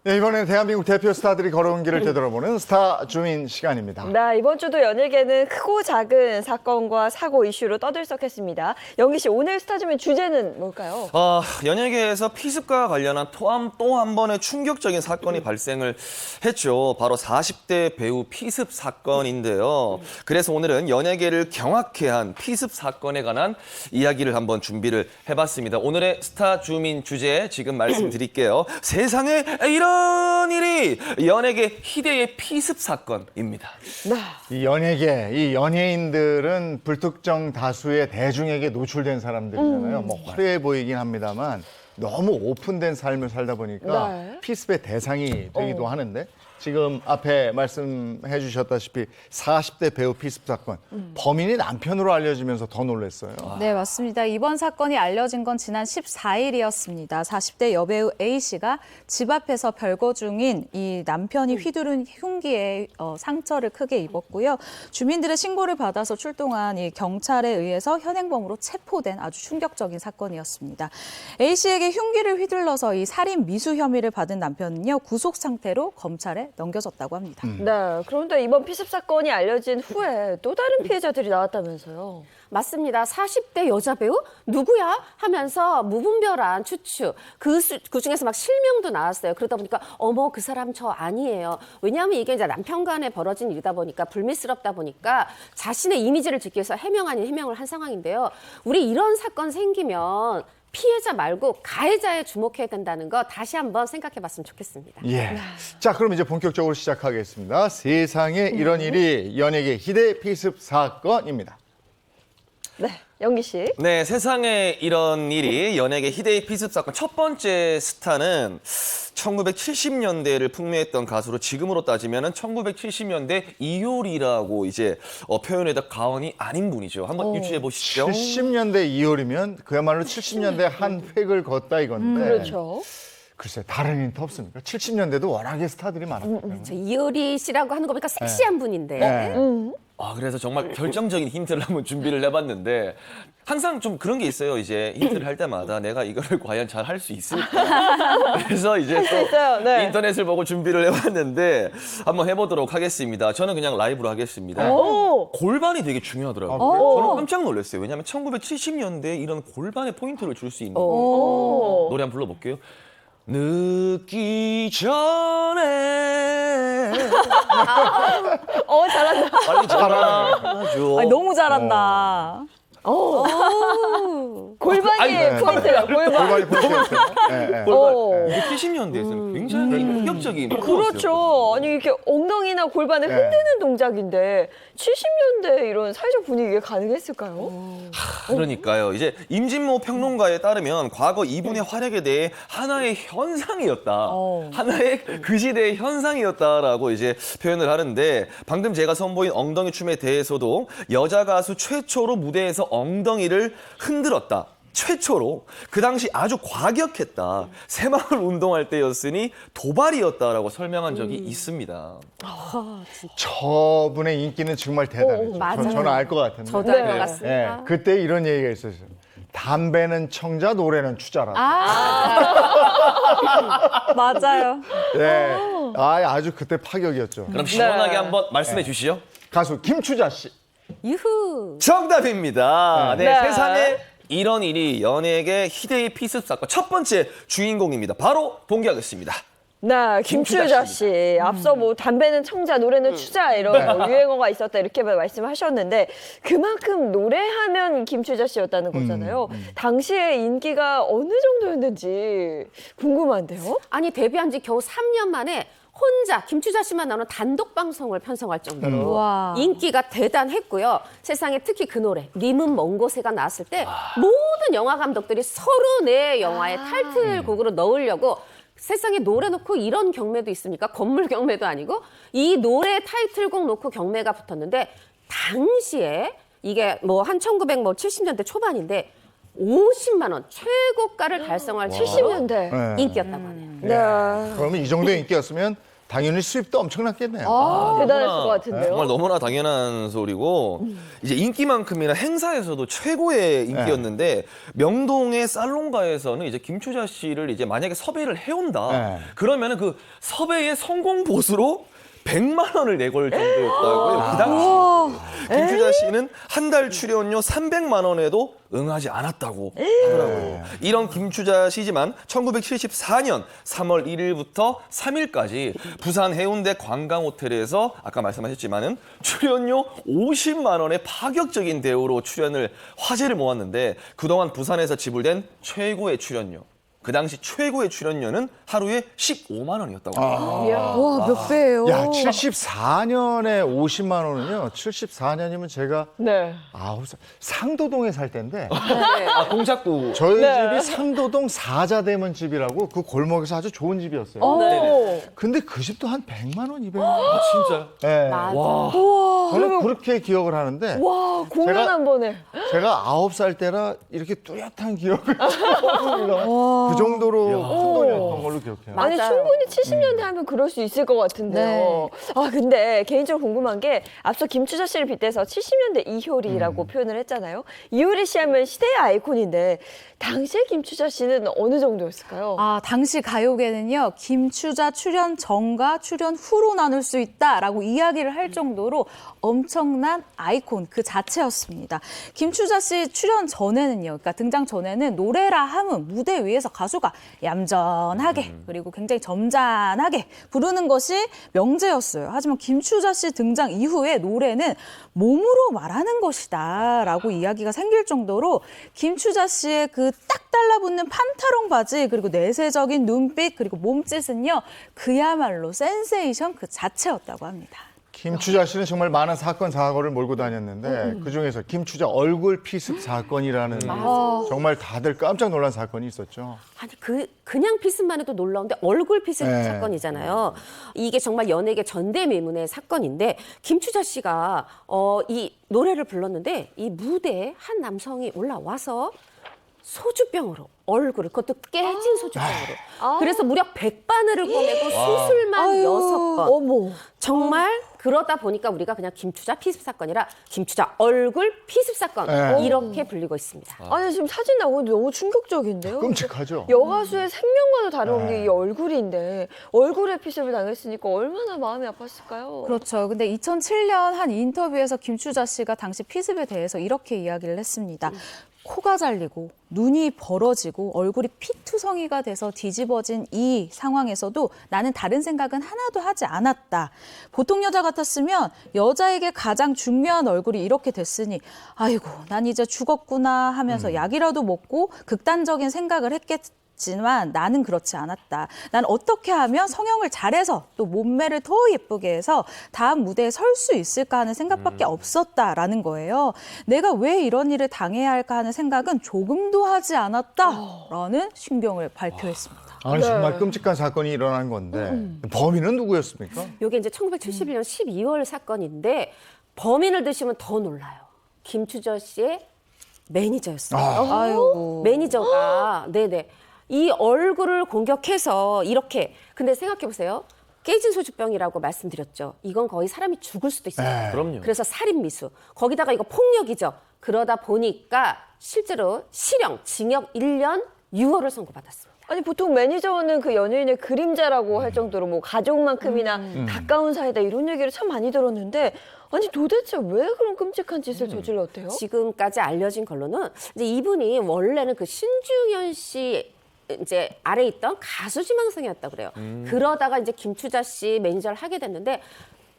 네, 이번에는 대한민국 대표 스타들이 걸어온 길을 되돌아보는 스타 주민 시간입니다. 네, 이번 주도 연예계는 크고 작은 사건과 사고 이슈로 떠들썩했습니다. 영기 씨, 오늘 스타주민 주제는 뭘까요? 연예계에서 피습과 관련한 또 한 번의 충격적인 사건이 발생을 했죠. 바로 40대 배우 피습 사건인데요. 그래서 오늘은 연예계를 경악해 한 피습 사건에 관한 이야기를 한번 준비를 해봤습니다. 오늘의 스타 주민 주제 지금 말씀드릴게요. 세상에 이런 일이 연예계 희대의 피습 사건입니다. 이 연예계, 이 연예인들은 불특정 다수의 대중에게 노출된 사람들이잖아요. 뭐 화려해 보이긴 합니다만 너무 오픈된 삶을 살다 보니까 네. 피습의 대상이 되기도 하는데 지금 앞에 말씀해 주셨다시피 40대 배우 피습 사건, 범인이 남편으로 알려지면서 더 놀랐어요. 네, 맞습니다. 이번 사건이 알려진 건 지난 14일이었습니다. 40대 여배우 A씨가 집 앞에서 별거 중인 이 남편이 휘두른 흉기에 상처를 크게 입었고요. 주민들의 신고를 받아서 출동한 이 경찰에 의해서 현행범으로 체포된 아주 충격적인 사건이었습니다. A씨에게 흉기를 휘둘러서 이 살인 미수 혐의를 받은 남편은요, 구속 상태로 검찰에 넘겨졌다고 합니다. 네, 그런데 이번 피습 사건이 알려진 후에 또 다른 피해자들이 나왔다면서요. 맞습니다. 40대 여자 배우 누구야 하면서 무분별한 추측. 그 중에서 막 실명도 나왔어요. 그러다 보니까 어머 그 사람 저 아니에요. 왜냐하면 이게 이제 남편 간에 벌어진 일이다 보니까 불미스럽다 보니까 자신의 이미지를 지키기 위해서 해명 아닌 해명을 한 상황인데요. 우리 이런 사건 생기면 피해자 말고 가해자에 주목해야 된다는 거 다시 한번 생각해 봤으면 좋겠습니다. 예. 자, 그럼 이제 본격적으로 시작하겠습니다. 세상에 이런 일이 연예계 희대 피습 사건입니다. 네, 영기 씨. 네, 세상에 이런 일이 연예계 희대의 피습 사건 첫 번째 스타는 1970년대를 풍미했던 가수로 지금으로 따지면은 1970년대 이효리라고 이제 표현에다 가언이 아닌 분이죠. 한번 유추해 보시죠. 70년대 이효리면 그야말로 70년대 한 획을 걷다 이건데. 그렇죠. 글쎄 다른 힌트 없습니까? 70년대도 워낙에 스타들이 많았기 때문에. 저 이효리 씨라고 하는 거 보니까 섹시한 분인데. 네. 그래서 정말 결정적인 힌트를 한번 준비를 해봤는데 항상 좀 그런 게 있어요. 이제 힌트를 할 때마다 내가 이거를 과연 잘 할 수 있을까? 그래서 이제 또 있어요. 네. 인터넷을 보고 준비를 해봤는데 한번 해보도록 하겠습니다. 저는 그냥 라이브로 하겠습니다. 오. 골반이 되게 중요하더라고요. 오. 저는 깜짝 놀랐어요. 왜냐하면 1970년대에 이런 골반에 포인트를 줄 수 있는 오. 노래 한번 불러볼게요. 늦기 전에 잘한다. 빨리 전화줘. 너무 잘한다. 골반이 네. 포인트예요. 골반. 골반이 포인트였어요. 네, 네. 오. 70년대에서는 굉장히 폭력적인 그렇죠. 아니 이렇게 엉덩이나 골반을 네. 흔드는 동작인데 70년대 이런 사회적 분위기에 가능했을까요? 그러니까요. 이제 임진모 평론가에 따르면 과거 이분의 활약에 대해 하나의 현상이었다. 하나의 그 시대의 현상이었다라고 이제 표현을 하는데 방금 제가 선보인 엉덩이 춤에 대해서도 여자 가수 최초로 무대에서 엉덩이를 흔들었다. 최초로 그 당시 아주 과격했다. 새마을 운동할 때였으니 도발이었다라고 설명한 적이 있습니다. 저분의 인기는 정말 대단했죠. 맞아요. 저는 알 것 같은데. 저도 알 것 네. 같습니다. 예, 그때 이런 얘기가 있었어요. 담배는 청자, 노래는 추자라. 맞아요. 예, 아주 그때 파격이었죠. 그럼 시원하게 한번 말씀해 주시죠. 가수 김추자 씨. 유후. 정답입니다. 네, 네. 세상에 이런 일이 연예계 희대의 피습 사건 첫 번째 주인공입니다. 바로 공개하겠습니다. 네, 김추자 씨. 앞서 뭐 담배는 청자, 노래는 추자 이런 뭐 유행어가 있었다 이렇게 말씀하셨는데 그만큼 노래하면 김추자 씨였다는 거잖아요. 당시에 인기가 어느 정도였는지 궁금한데요? 아니 데뷔한 지 겨우 3년 만에 혼자 김추자 씨만 나오는 단독 방송을 편성할 정도로 와. 인기가 대단했고요. 세상에 특히 그 노래 님은 먼 곳에가 나왔을 때 모든 영화 감독들이 서로 내 영화의 타이틀곡으로 넣으려고 세상에 노래 놓고 이런 경매도 있습니까? 건물 경매도 아니고 이 노래 타이틀곡 놓고 경매가 붙었는데 당시에 이게 뭐 한 1970년대 초반인데 50만 원 최고가를 달성할 70년대. 네. 인기였다고 하네요. 네. 그러면 이 정도 인기였으면 당연히 수입도 엄청났겠네요. 대단했을 것 같은데요. 정말 너무나 당연한 소리고 이제 인기만큼이나 행사에서도 최고의 인기였는데 명동의 살롱가에서는 이제 김추자 씨를 이제 만약에 섭외를 해온다. 네. 그러면은 그 섭외의 성공 보수로 100만 원을 내걸 정도였다고요. 그 당시 김추자 씨는 한 달 출연료 300만 원에도 응하지 않았다고 하더라고요. 이런 김추자 씨지만 1974년 3월 1일부터 3일까지 부산 해운대 관광호텔에서 아까 말씀하셨지만은 출연료 50만 원의 파격적인 대우로 출연을 화제를 모았는데 그동안 부산에서 지불된 최고의 출연료. 그 당시 최고의 출연료는 하루에 15만 원이었다고 합니다. 와, 몇 배예요? 야, 74년에 50만 원은요. 74년이면 제가 네. 9살 상도동에 살 때인데 아, 동작구. 저희 집이 상도동 사자대문 집이라고 그 골목에서 아주 좋은 집이었어요. 오. 근데 그 집도 한 100만 원, 200만 원. 아, 진짜요? 네. 와. 저는 그렇게 기억을 하는데 와, 공연 제가- 한 번에. 제가 9살 때라 이렇게 뚜렷한 기억을 그 정도로 큰 돈이었던 걸로 기억해요. 아니 맞아요. 충분히 70년대 하면 그럴 수 있을 것 같은데요. 아 근데 개인적으로 궁금한 게 앞서 김추자 씨를 빗대서 70년대 이효리라고 표현을 했잖아요. 이효리 씨 하면 시대의 아이콘인데 당시에 김추자 씨는 어느 정도였을까요? 당시 가요계는요, 김추자 출연 전과 출연 후로 나눌 수 있다라고 이야기를 할 정도로 엄청난 아이콘 그 자체였습니다. 김추자 씨 출연 전에는요, 그러니까 등장 전에는 노래라 함은 무대 위에서 가수가 얌전하게 그리고 굉장히 점잖하게 부르는 것이 명제였어요. 하지만 김추자 씨 등장 이후에 노래는 몸으로 말하는 것이다라고 이야기가 생길 정도로 김추자 씨의 그 딱 달라붙는 판타롱 바지 그리고 내세적인 눈빛 그리고 몸짓은요 그야말로 센세이션 그 자체였다고 합니다. 김추자 씨는 정말 많은 사건 사고를 몰고 다녔는데 그중에서 김추자 얼굴 피습 사건이라는 정말 다들 깜짝 놀란 사건이 있었죠. 아니 그냥 피습만 해도 놀라운데 얼굴 피습 네. 사건이잖아요. 이게 정말 연예계 전대미문의 사건인데 김추자 씨가 이 노래를 불렀는데 이 무대에 한 남성이 올라와서 소주병으로 얼굴을, 그것도 깨진 소주병으로. 아. 그래서 무려 100바늘을 꼬매고 수술만 6번. 어머. 정말 그러다 보니까 우리가 그냥 김추자 피습 사건이라 김추자 얼굴 피습 사건 네. 이렇게 불리고 있습니다. 아니 지금 사진 나오는데 너무 충격적인데요. 끔찍하죠. 여가수의 생명과도 다름없는 네. 이 얼굴인데 얼굴에 피습을 당했으니까 얼마나 마음이 아팠을까요? 그렇죠. 근데 2007년 한 인터뷰에서 김추자 씨가 당시 피습에 대해서 이렇게 이야기를 했습니다. 코가 잘리고 눈이 벌어지고 얼굴이 피투성이가 돼서 뒤집어진 이 상황에서도 나는 다른 생각은 하나도 하지 않았다. 보통 여자 같았으면 여자에게 가장 중요한 얼굴이 이렇게 됐으니 아이고 난 이제 죽었구나 하면서 약이라도 먹고 극단적인 생각을 했겠지만 나는 그렇지 않았다. 난 어떻게 하면 성형을 잘해서 또 몸매를 더 예쁘게 해서 다음 무대에 설 수 있을까 하는 생각밖에 없었다라는 거예요. 내가 왜 이런 일을 당해야 할까 하는 생각은 조금도 하지 않았다라는 신경을 발표했습니다. 아니 정말 끔찍한 사건이 일어난 건데 범인은 누구였습니까? 이게 이제 1971년 12월 사건인데 범인을 드시면 더 놀라요. 김추자 씨의 매니저였어요. 아이고. 매니저가 네네 이 얼굴을 공격해서 이렇게 근데 생각해 보세요. 깨진 소주병이라고 말씀드렸죠. 이건 거의 사람이 죽을 수도 있어요. 네. 그럼요. 그래서 살인 미수. 거기다가 이거 폭력이죠. 그러다 보니까 실제로 실형 징역 1년 6월을 선고받았습니다. 아니 보통 매니저는 그 연예인의 그림자라고 할 정도로 뭐 가족만큼이나 가까운 사이다 이런 얘기를 참 많이 들었는데 아니 도대체 왜 그런 끔찍한 짓을 저질렀대요? 지금까지 알려진 걸로는 이제 이분이 원래는 그 신중현 씨 이제 아래 있던 가수 지망생이었다 그래요. 그러다가 이제 김추자 씨 매니저를 하게 됐는데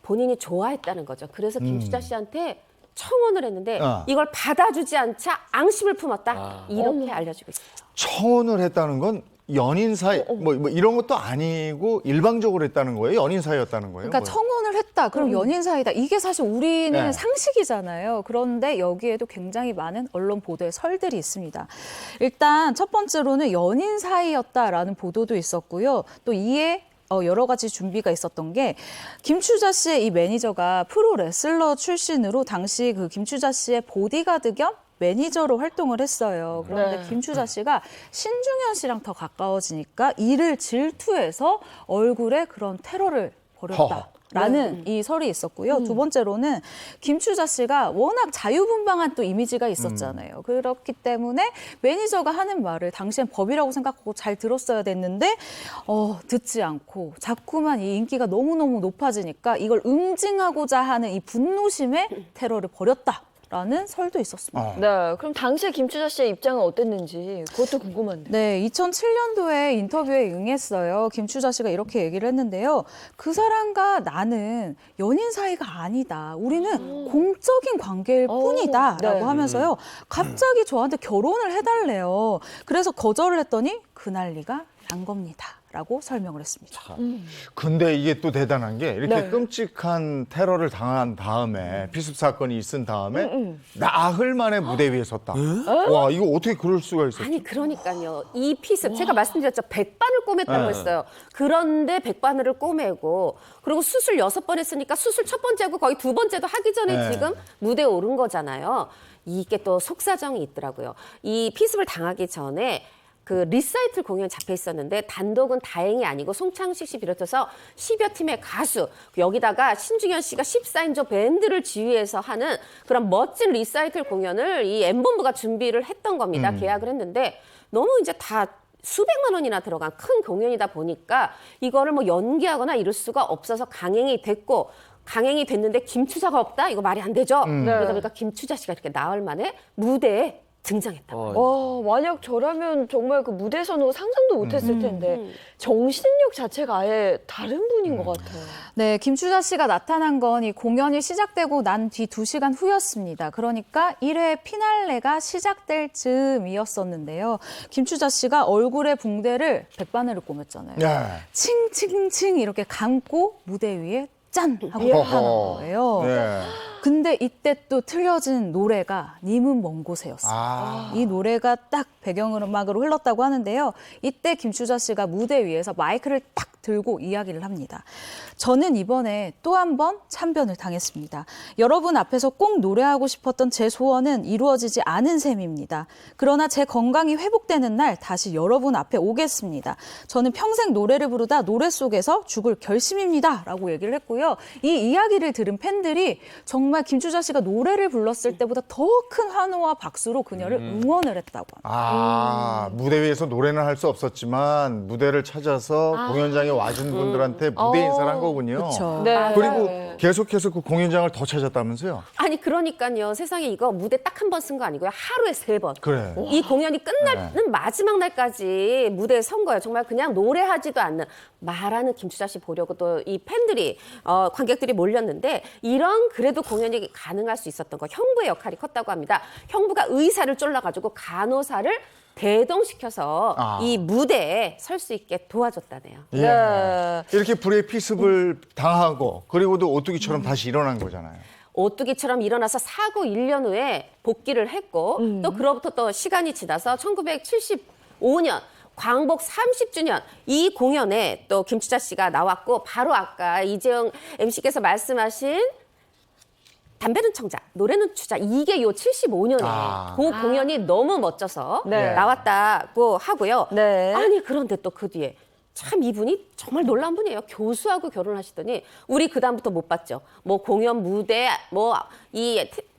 본인이 좋아했다는 거죠. 그래서 김추자 씨한테 청혼을 했는데 이걸 받아주지 않자 앙심을 품었다. 이렇게 알려지고 있습니다. 청혼을 했다는 건 연인 사이 뭐 이런 것도 아니고 일방적으로 했다는 거예요? 연인 사이였다는 거예요? 그러니까 뭐예요? 청혼을 했다. 그럼 연인 사이다. 이게 사실 우리는 네. 상식이잖아요. 그런데 여기에도 굉장히 많은 언론 보도의 설들이 있습니다. 일단 첫 번째로는 연인 사이였다라는 보도도 있었고요. 또 이에 여러 가지 준비가 있었던 게 김추자 씨의 이 매니저가 프로 레슬러 출신으로 당시 그 김추자 씨의 보디가드 겸 매니저로 활동을 했어요. 그런데 네. 김추자 씨가 신중현 씨랑 더 가까워지니까 이를 질투해서 얼굴에 그런 테러를 벌였다. 라는 이 설이 있었고요. 두 번째로는 김추자 씨가 워낙 자유분방한 또 이미지가 있었잖아요. 그렇기 때문에 매니저가 하는 말을 당시엔 법이라고 생각하고 잘 들었어야 됐는데 듣지 않고 자꾸만 이 인기가 너무너무 높아지니까 이걸 응징하고자 하는 이 분노심에 테러를 벌였다. 라는 설도 있었습니다. 네, 그럼 당시에 김추자 씨의 입장은 어땠는지 그것도 궁금한데. 네, 2007년도에 인터뷰에 응했어요. 김추자 씨가 이렇게 얘기를 했는데요. 그 사람과 나는 연인 사이가 아니다. 우리는 공적인 관계일 뿐이다. 네. 라고 하면서요. 갑자기 저한테 결혼을 해달래요. 그래서 거절을 했더니 그 난리가 난 겁니다. 라고 설명을 했습니다. 근데 이게 또 대단한 게 이렇게 네. 끔찍한 테러를 당한 다음에 피습 사건이 있은 다음에 나흘 만에 무대 위에 섰다. 와 이거 어떻게 그럴 수가 있었지? 아니 그러니까요. 이 피습 제가 말씀드렸죠. 100바늘 꼬맸다고 했어요. 그런데 100바늘을 꼬매고 그리고 수술 6번 했으니까 수술 첫 번째고 거의 두 번째도 하기 전에 네. 지금 무대에 오른 거잖아요. 이게 또 속사정이 있더라고요. 이 피습을 당하기 전에 그 리사이틀 공연 잡혀 있었는데 단독은 다행히 아니고 송창식 씨 비롯해서 10여 팀의 가수 여기다가 신중현 씨가 14인조 밴드를 지휘해서 하는 그런 멋진 리사이틀 공연을 이 M본부가 준비를 했던 겁니다. 계약을 했는데 너무 이제 다 수백만 원이나 들어간 큰 공연이다 보니까 이거를 뭐 연기하거나 이럴 수가 없어서 강행이 됐고 강행이 됐는데 김추자가 없다? 이거 말이 안 되죠. 그러다 보니까 김추자 씨가 이렇게 나흘 만에 무대에 등장했다. 와, 만약 저라면 정말 그 무대 선호 상상도 못했을 텐데 정신력 자체가 아예 다른 분인 것 같아요. 네, 김추자 씨가 나타난 건 이 공연이 시작되고 난 뒤 2시간 후였습니다. 그러니까 1회 피날레가 시작될 즈음이었었는데요. 김추자 씨가 얼굴에 붕대를 100바늘을 꼬맸잖아요. 네. 칭칭칭 이렇게 감고 무대 위에 짠! 하고 어허. 나타난 거예요. 네. 근데 이때 또 틀려진 노래가 님은 먼 곳에였어요. 이 노래가 딱 배경음악으로 흘렀다고 하는데요. 이때 김추자 씨가 무대 위에서 마이크를 딱 들고 이야기를 합니다. 저는 이번에 또 한 번 참변을 당했습니다. 여러분 앞에서 꼭 노래하고 싶었던 제 소원은 이루어지지 않은 셈입니다. 그러나 제 건강이 회복되는 날 다시 여러분 앞에 오겠습니다. 저는 평생 노래를 부르다 노래 속에서 죽을 결심입니다. 라고 얘기를 했고요. 이 이야기를 들은 팬들이 정말 김추자 씨가 노래를 불렀을 때보다 더 큰 환호와 박수로 그녀를 응원을 했다고 합니다. 무대 위에서 노래는 할 수 없었지만 무대를 찾아서 공연장에 와준 분들한테 무대 인사를 한 거군요. 그렇죠. 네. 그리고 계속해서 그 공연장을 더 찾았다면서요? 아니 그러니까요. 세상에 이거 무대 딱 한 번 쓴 거 아니고요. 하루에 3번. 그래. 이 공연이 끝나는 마지막 날까지 무대에 선 거예요. 정말 그냥 노래하지도 않는 말하는 김추자 씨 보려고 또 이 팬들이 관객들이 몰렸는데 이런 그래도 공연이 가능할 수 있었던 거 형부의 역할이 컸다고 합니다. 형부가 의사를 쫄라가지고 간호사를 대동시켜서 이 무대에 설 수 있게 도와줬다네요. 예. 네. 이렇게 불의 피습을 당하고 그리고도 오뚜기처럼 다시 일어난 거잖아요. 오뚜기처럼 일어나서 사고 1년 후에 복귀를 했고 또 그로부터 또 시간이 지나서 1975년 광복 30주년 이 공연에 또 김추자 씨가 나왔고 바로 아까 이재영 MC께서 말씀하신 담배는 청자, 노래는 추자 이게 요 75년에 그 공연이 너무 멋져서 네. 나왔다고 하고요. 네. 아니 그런데 또 그 뒤에 참 이분이 정말 놀라운 분이에요. 교수하고 결혼하시더니 우리 그다음부터 못 봤죠. 뭐 공연 무대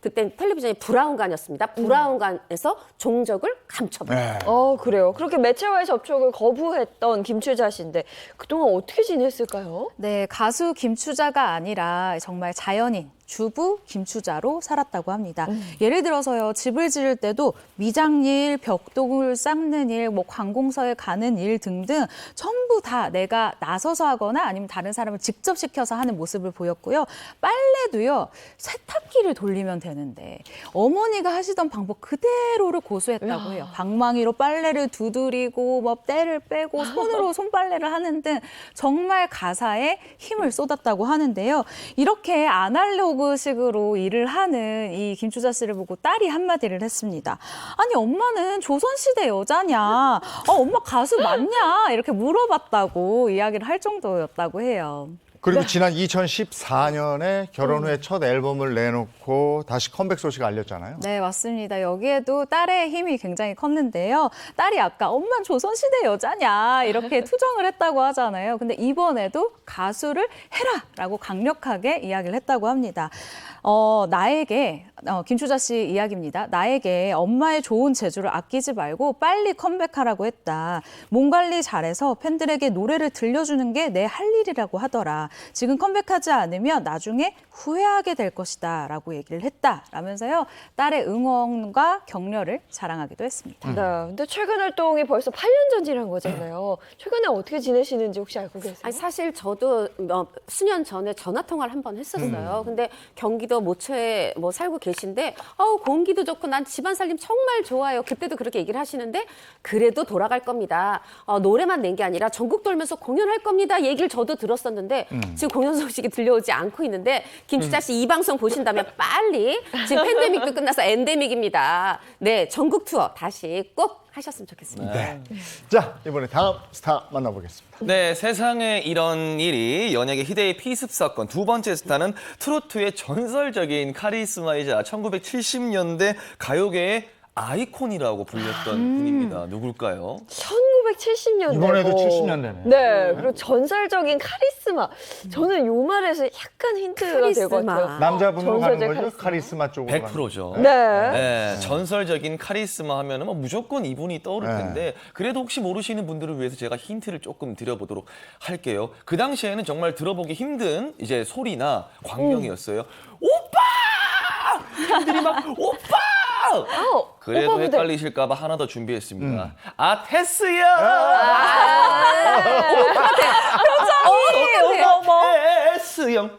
그때 텔레비전이 브라운관이었습니다. 브라운관에서 종적을 감춰버려요. 네. 그래요. 그렇게 매체와의 접촉을 거부했던 김추자 씨인데 그동안 어떻게 지냈을까요? 네, 가수 김추자가 아니라 정말 자연인 주부 김추자로 살았다고 합니다. 예를 들어서요, 집을 지을 때도 미장일, 벽돌을 쌓는 일, 뭐 관공서에 가는 일 등등 전부 다 내가 나서서 하거나 아니면 다른 사람을 직접 시켜서 하는 모습을 보였고요. 빨래도요, 세탁기를 돌리면 되는데 어머니가 하시던 방법 그대로를 고수했다고 해요. 방망이로 빨래를 두드리고 뭐 때를 빼고 손으로 손빨래를 하는 등 정말 가사에 힘을 쏟았다고 하는데요. 이렇게 아날로그식으로 일을 하는 이 김추자 씨를 보고 딸이 한마디를 했습니다. 아니 엄마는 조선시대 여자냐? 엄마 가수 맞냐? 이렇게 물어봤다고 이야기를 할 정도였다고 해요. 그리고 지난 2014년에 결혼 후에 첫 앨범을 내놓고 다시 컴백 소식 알렸잖아요. 네, 맞습니다. 여기에도 딸의 힘이 굉장히 컸는데요. 딸이 아까 엄마 조선시대 여자냐 이렇게 투정을 했다고 하잖아요. 근데 이번에도 가수를 해라라고 강력하게 이야기를 했다고 합니다. 나에게 김추자 씨 이야기입니다. 나에게 엄마의 좋은 재주를 아끼지 말고 빨리 컴백하라고 했다. 몸 관리 잘해서 팬들에게 노래를 들려주는 게 내 할 일이라고 하더라. 지금 컴백하지 않으면 나중에 후회하게 될 것이다 라고 얘기를 했다라면서요. 딸의 응원과 격려를 자랑하기도 했습니다. 네. 근데 최근 활동이 벌써 8년 전이란 거잖아요. 최근에 어떻게 지내시는지 혹시 알고 계세요? 아니, 사실 저도 수년 전에 전화 통화를 한 번 했었어요. 근데 경기도 모처에 살고 계신데 공기도 좋고 난 집안 살림 정말 좋아요. 그때도 그렇게 얘기를 하시는데 그래도 돌아갈 겁니다. 노래만 낸 게 아니라 전국 돌면서 공연할 겁니다. 얘기를 저도 들었었는데 지금 공연 소식이 들려오지 않고 있는데 김추자 씨 이 방송 보신다면 빨리 지금 팬데믹도 끝나서 엔데믹입니다. 네, 전국 투어 다시 꼭 하셨으면 좋겠습니다. 네. 자, 이번에 다음 스타 만나보겠습니다. 네, 세상에 이런 일이 연예계 희대의 피습 사건. 두 번째 스타는 트로트의 전설적인 카리스마이자 1970년대 가요계의 아이콘이라고 불렸던 분입니다. 누굴까요? 1970년대. 이번에도 70년대네. 네. 그리고 전설적인 카리스마. 저는 요 말에서 약간 힌트가 될 것 같아요. 남자분으로 가는 전설적 거죠? 카리스마 쪽으로. 100%죠. 네. 네, 전설적인 카리스마 하면은 무조건 이분이 떠오를 네. 텐데 그래도 혹시 모르시는 분들을 위해서 제가 힌트를 조금 드려보도록 할게요. 그 당시에는 정말 들어보기 힘든 이제 소리나 광명이었어요. 오빠! 팬들이 막 오빠! 그래도 오빠분들. 헷갈리실까봐 하나 더 준비했습니다. 테스야! 테스 형.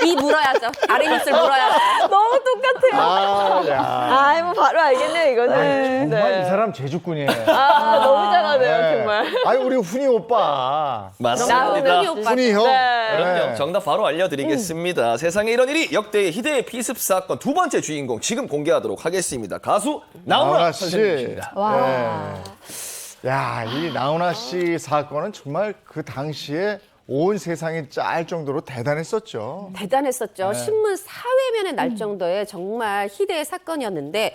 이 물어야죠. 아랫입술 물어야죠. 너무 똑같아요. 야. 뭐 바로 알겠네요, 이거는. 정말 네. 이 사람 제주꾼이에요. 너무 잘하네. 궁금하네요, 정말. 아니 우리 훈이 오빠. 맞습니다. 나훈이 오빠. 훈이 형. 네. 그럼요. 정답 바로 알려드리겠습니다. 세상에 이런 일이 역대의 희대의 피습 사건 두 번째 주인공 지금 공개하도록 하겠습니다. 가수 나훈아 나훈아 씨. 선생님이십니다. 와. 네. 야, 이 나훈아 씨 사건은 정말 그 당시에 온 세상이 짤 정도로 대단했었죠. 대단했었죠. 신문 사회면에 날 정도의 정말 희대의 사건이었는데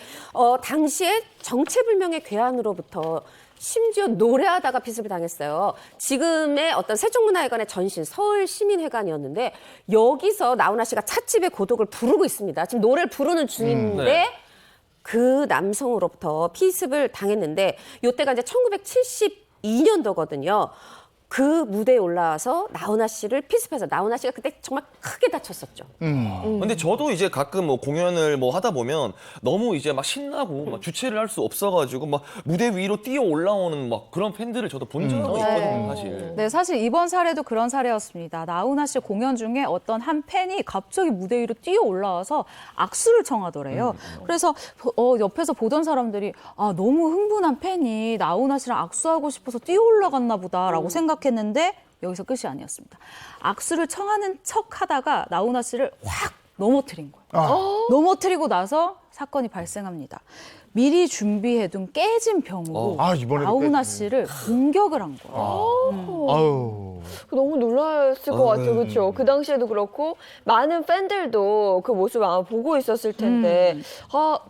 당시에 정체불명의 괴한으로부터 심지어 노래하다가 피습을 당했어요. 지금의 어떤 세종문화회관의 전신 서울시민회관이었는데 여기서 나훈아 씨가 찻집의 고독을 부르고 있습니다. 지금 노래를 부르는 중인데 네. 그 남성으로부터 피습을 당했는데 이때가 이제 1972년도거든요. 그 무대에 올라와서 나훈아 씨를 피습해서 나훈아 씨가 그때 정말 크게 다쳤었죠. 근데 저도 이제 가끔 뭐 공연을 뭐 하다 보면 너무 이제 막 신나고 막 주체를 할 수 없어가지고 막 무대 위로 뛰어 올라오는 막 그런 팬들을 저도 본 적이 있거든요, 사실. 네, 사실 이번 사례도 그런 사례였습니다. 나훈아 씨 공연 중에 어떤 한 팬이 갑자기 무대 위로 뛰어 올라와서 악수를 청하더래요. 그래서 옆에서 보던 사람들이 아, 너무 흥분한 팬이 나훈아 씨랑 악수하고 싶어서 뛰어 올라갔나 보다라고 생각했는데 여기서 끝이 아니었습니다. 악수를 청하는 척 하다가 나훈아 씨를 확 넘어뜨린 거예요. 넘어뜨리고 나서 사건이 발생합니다. 미리 준비해둔 깨진 병으로 이번에도 나훈아 깨지네. 씨를 공격을 한 거예요. 아유. 너무 놀랐을 것 같아요, 그렇죠? 그 당시에도 그렇고 많은 팬들도 그 모습을 아마 보고 있었을 텐데,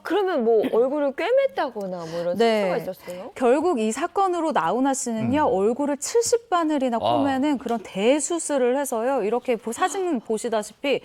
그러면 뭐 얼굴을 꿰맸다거나 뭐 이런 네. 사건가 있었어요? 결국 이 사건으로 나훈아 씨는요 얼굴을 70바늘이나 꼬매는 그런 대수술을 해서요 이렇게 사진 보시다시피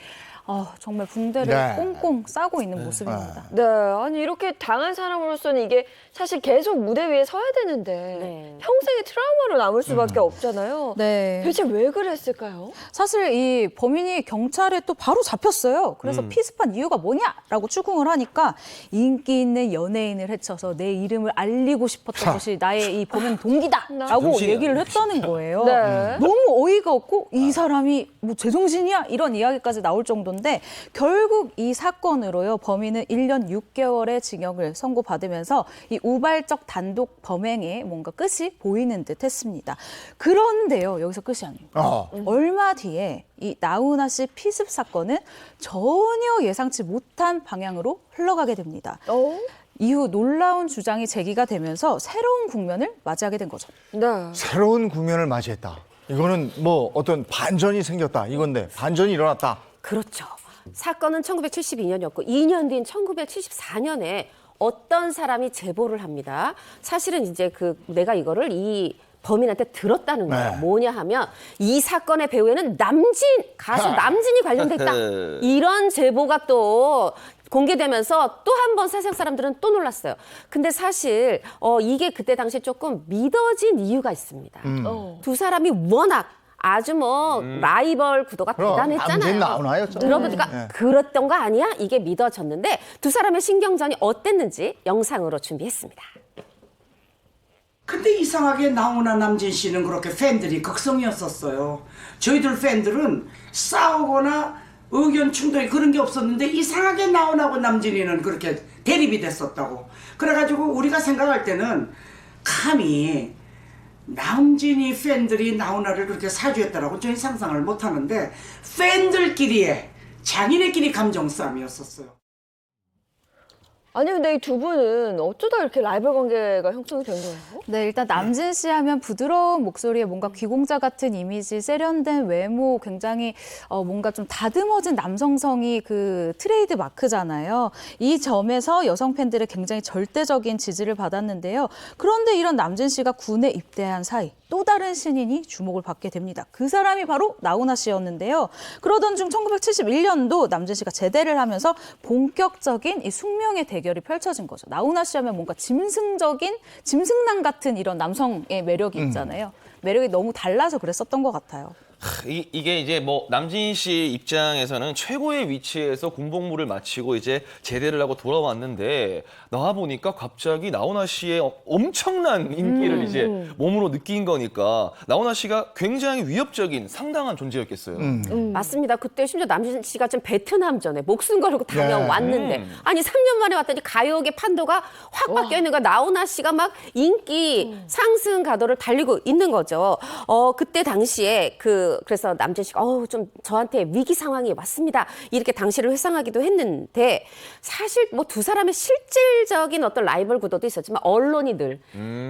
정말 붕대를 네. 꽁꽁 싸고 있는 모습입니다. 네, 아니 이렇게 당한 사람으로서는 이게 사실 계속 무대 위에 서야 되는데 네. 평생의 트라우마로 남을 수밖에 없잖아요. 네. 도대체 왜 그랬을까요? 사실 이 범인이 경찰에 또 바로 잡혔어요. 그래서 피습한 이유가 뭐냐라고 추궁을 하니까 인기 있는 연예인을 해쳐서 내 이름을 알리고 싶었던 것이 나의 이 범행 동기다라고 정신이 얘기를 했다는 거예요. 네. 너무 어이가 없고 이 사람이 뭐 제정신이야 이런 이야기까지 나올 정도인데 결국 이 사건으로요 범인은 1년 6개월의 징역을 선고받으면서 이 우발적 단독 범행에 뭔가 끝이 보이는 듯 했습니다. 그런데요 여기서 끝이 아닙니다. 얼마 뒤에 이 나훈아 씨 피습 사건은 전혀 예상치 못한 방향으로 흘러가게 됩니다. 이후 놀라운 주장이 제기가 되면서 새로운 국면을 맞이하게 된 거죠. 네. 새로운 국면을 맞이했다. 이거는 뭐 어떤 반전이 생겼다. 이건데 반전이 일어났다. 그렇죠. 사건은 1972년이었고 2년 뒤인 1974년에 어떤 사람이 제보를 합니다. 사실은 이제 내가 이거를 이 범인한테 들었다는 거예요. 네. 뭐냐 하면 이 사건의 배우에는 가수 남진이 관련돼 있다. 이런 제보가 또 공개되면서 또 한 번 세상 사람들은 또 놀랐어요. 근데 사실 이게 그때 당시 조금 믿어진 이유가 있습니다. 두 사람이 워낙 아주 뭐 라이벌 구도가 그럼 대단했잖아요. 남진 나훈아였죠. 들어보니까 네. 그랬던 거 아니야? 이게 믿어졌는데 두 사람의 신경전이 어땠는지 영상으로 준비했습니다. 근데 이상하게 나훈아 남진 씨는 그렇게 팬들이 극성이었었어요. 저희들 팬들은 싸우거나 의견 충돌이 그런 게 없었는데 이상하게 나훈아하고 남진이는 그렇게 대립이 됐었다고. 그래가지고 우리가 생각할 때는 감히 남진이 팬들이 나훈아를 그렇게 사주했다라고 저희 상상을 못하는데 팬들끼리의 장인의끼리 감정 싸움이었었어요. 아니 근데 이 두 분은 어쩌다 이렇게 라이벌 관계가 형성이 된 거예요? 네, 일단 남진 씨 하면 부드러운 목소리에 뭔가 귀공자 같은 이미지, 세련된 외모, 굉장히 뭔가 좀 다듬어진 남성성이 그 트레이드 마크잖아요. 이 점에서 여성 팬들의 굉장히 절대적인 지지를 받았는데요. 그런데 이런 남진 씨가 군에 입대한 사이 또 다른 신인이 주목을 받게 됩니다. 그 사람이 바로 나훈아 씨였는데요. 그러던 중 1971년도 남진 씨가 제대를 하면서 본격적인 이 숙명의 대결이 펼쳐진 거죠. 나훈아 씨 하면 뭔가 짐승남 같은 이런 남성의 매력이 있잖아요. 매력이 너무 달라서 그랬었던 것 같아요. 이게 이제 뭐 남진 씨 입장에서는 최고의 위치에서 군복무를 마치고 이제 제대를 하고 돌아왔는데 나와 보니까 갑자기 나훈아 씨의 엄청난 인기를 이제 몸으로 느낀 거니까 나훈아 씨가 굉장히 위협적인 상당한 존재였겠어요. 맞습니다. 그때 심지어 남진 씨가 좀 베트남전에 목숨 걸고 네. 다녀왔는데 아니 3년 만에 왔더니 가요계 판도가 확 바뀌어 있는 거야. 나훈아 씨가 막 인기 상승 가도를 달리고 있는 거죠. 그때 당시에 그래서 남진 씨가 좀 저한테 위기 상황이 왔습니다. 이렇게 당시를 회상하기도 했는데 사실 뭐 두 사람의 실질적인 어떤 라이벌 구도도 있었지만 언론이 늘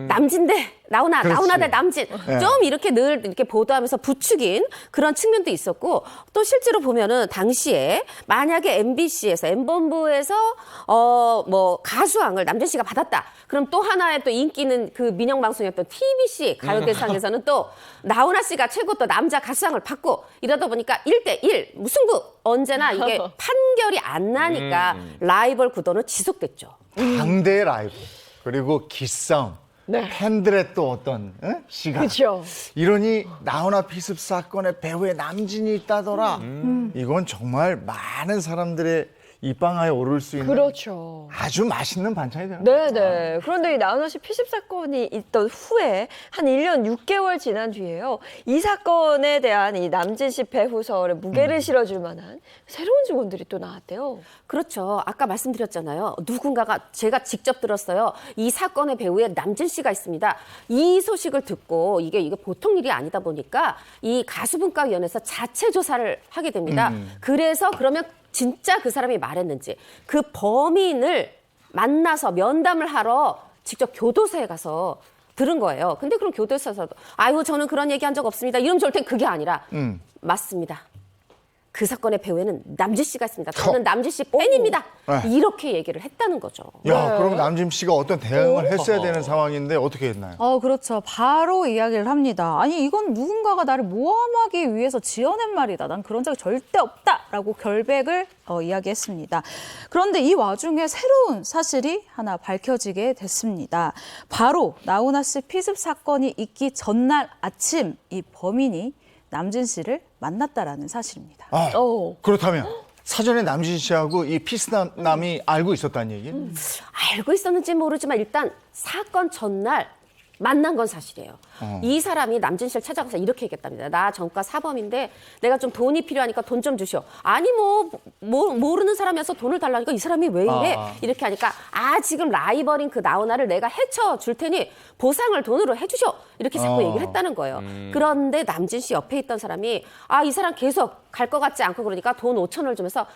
남진 대 나훈아, 그렇지. 나훈아 대 남진 네. 좀 이렇게 늘 이렇게 보도하면서 부추긴 그런 측면도 있었고 또 실제로 보면은 당시에 만약에 MBC에서 M본부에서 뭐 가수왕을 남진 씨가 받았다. 그럼 또 하나의 또 인기 있는 그 민영 방송이었던 TBC 가요대상에서는 또 나훈아 씨가 최고 또 남자 가수왕을 받고 이러다 보니까 1대1 무승부 언제나 이게 판결이 안 나니까 라이벌 구도는 지속됐죠. 당대의 라이브 그리고 기싸움. 네. 팬들의 또 어떤 시각. 그렇죠. 이러니 나훈아 피습 사건에 배우의 남진이 있다더라. 이건 정말 많은 사람들의 입방아에 오를 수 있는 그렇죠. 아주 맛있는 반찬이 되는 네네. 그런데 이 나훈아 씨 피습 사건이 있던 후에 한 1년 6개월 지난 뒤에요. 이 사건에 대한 이 남진 씨 배후설에 무게를 실어줄 만한 새로운 증언들이 또 나왔대요. 그렇죠. 아까 말씀드렸잖아요. 누군가가 제가 직접 들었어요. 이 사건의 배후에 남진 씨가 있습니다. 이 소식을 듣고 이게 보통 일이 아니다 보니까 이 가수분과위원회에서 자체 조사를 하게 됩니다. 그래서 그러면 진짜 그 사람이 말했는지 그 범인을 만나서 면담을 하러 직접 교도소에 가서 들은 거예요. 근데 그럼 교도소에서도 아이고 저는 그런 얘기한 적 없습니다. 이러면 좋을 땐 그게 아니라 맞습니다. 그 사건의 배후에는 남진 씨가 있습니다. 저는 남진 씨 팬입니다. 이렇게 얘기를 했다는 거죠. 야, 그럼 남진 씨가 어떤 대응을 했어야 되는 상황인데 어떻게 했나요? 그렇죠. 바로 이야기를 합니다. 아니, 이건 누군가가 나를 모함하기 위해서 지어낸 말이다. 난 그런 적이 절대 없다라고 결백을 이야기했습니다. 그런데 이 와중에 새로운 사실이 하나 밝혀지게 됐습니다. 바로 나훈아 씨 피습 사건이 있기 전날 아침 이 범인이 남진 씨를 만났다라는 사실입니다. 그렇다면 사전에 남진 씨하고 이 피스남이 알고 있었다는 얘기? 알고 있었는지 모르지만 일단 사건 전날 만난 건 사실이에요. 이 사람이 남진 씨를 찾아가서 이렇게 얘기했답니다. 나 전과 사범인데 내가 좀 돈이 필요하니까 돈 좀 주시오. 아니 모르는 사람이어서 돈을 달라니까 이 사람이 왜 이래? 이렇게 하니까 지금 라이벌인 그 나훈아를 내가 해쳐 줄 테니 보상을 돈으로 해주시오. 이렇게 자꾸 얘기를 했다는 거예요. 그런데 남진 씨 옆에 있던 사람이 이 사람 계속 갈 것 같지 않고 그러니까 돈 5,000원을 주면서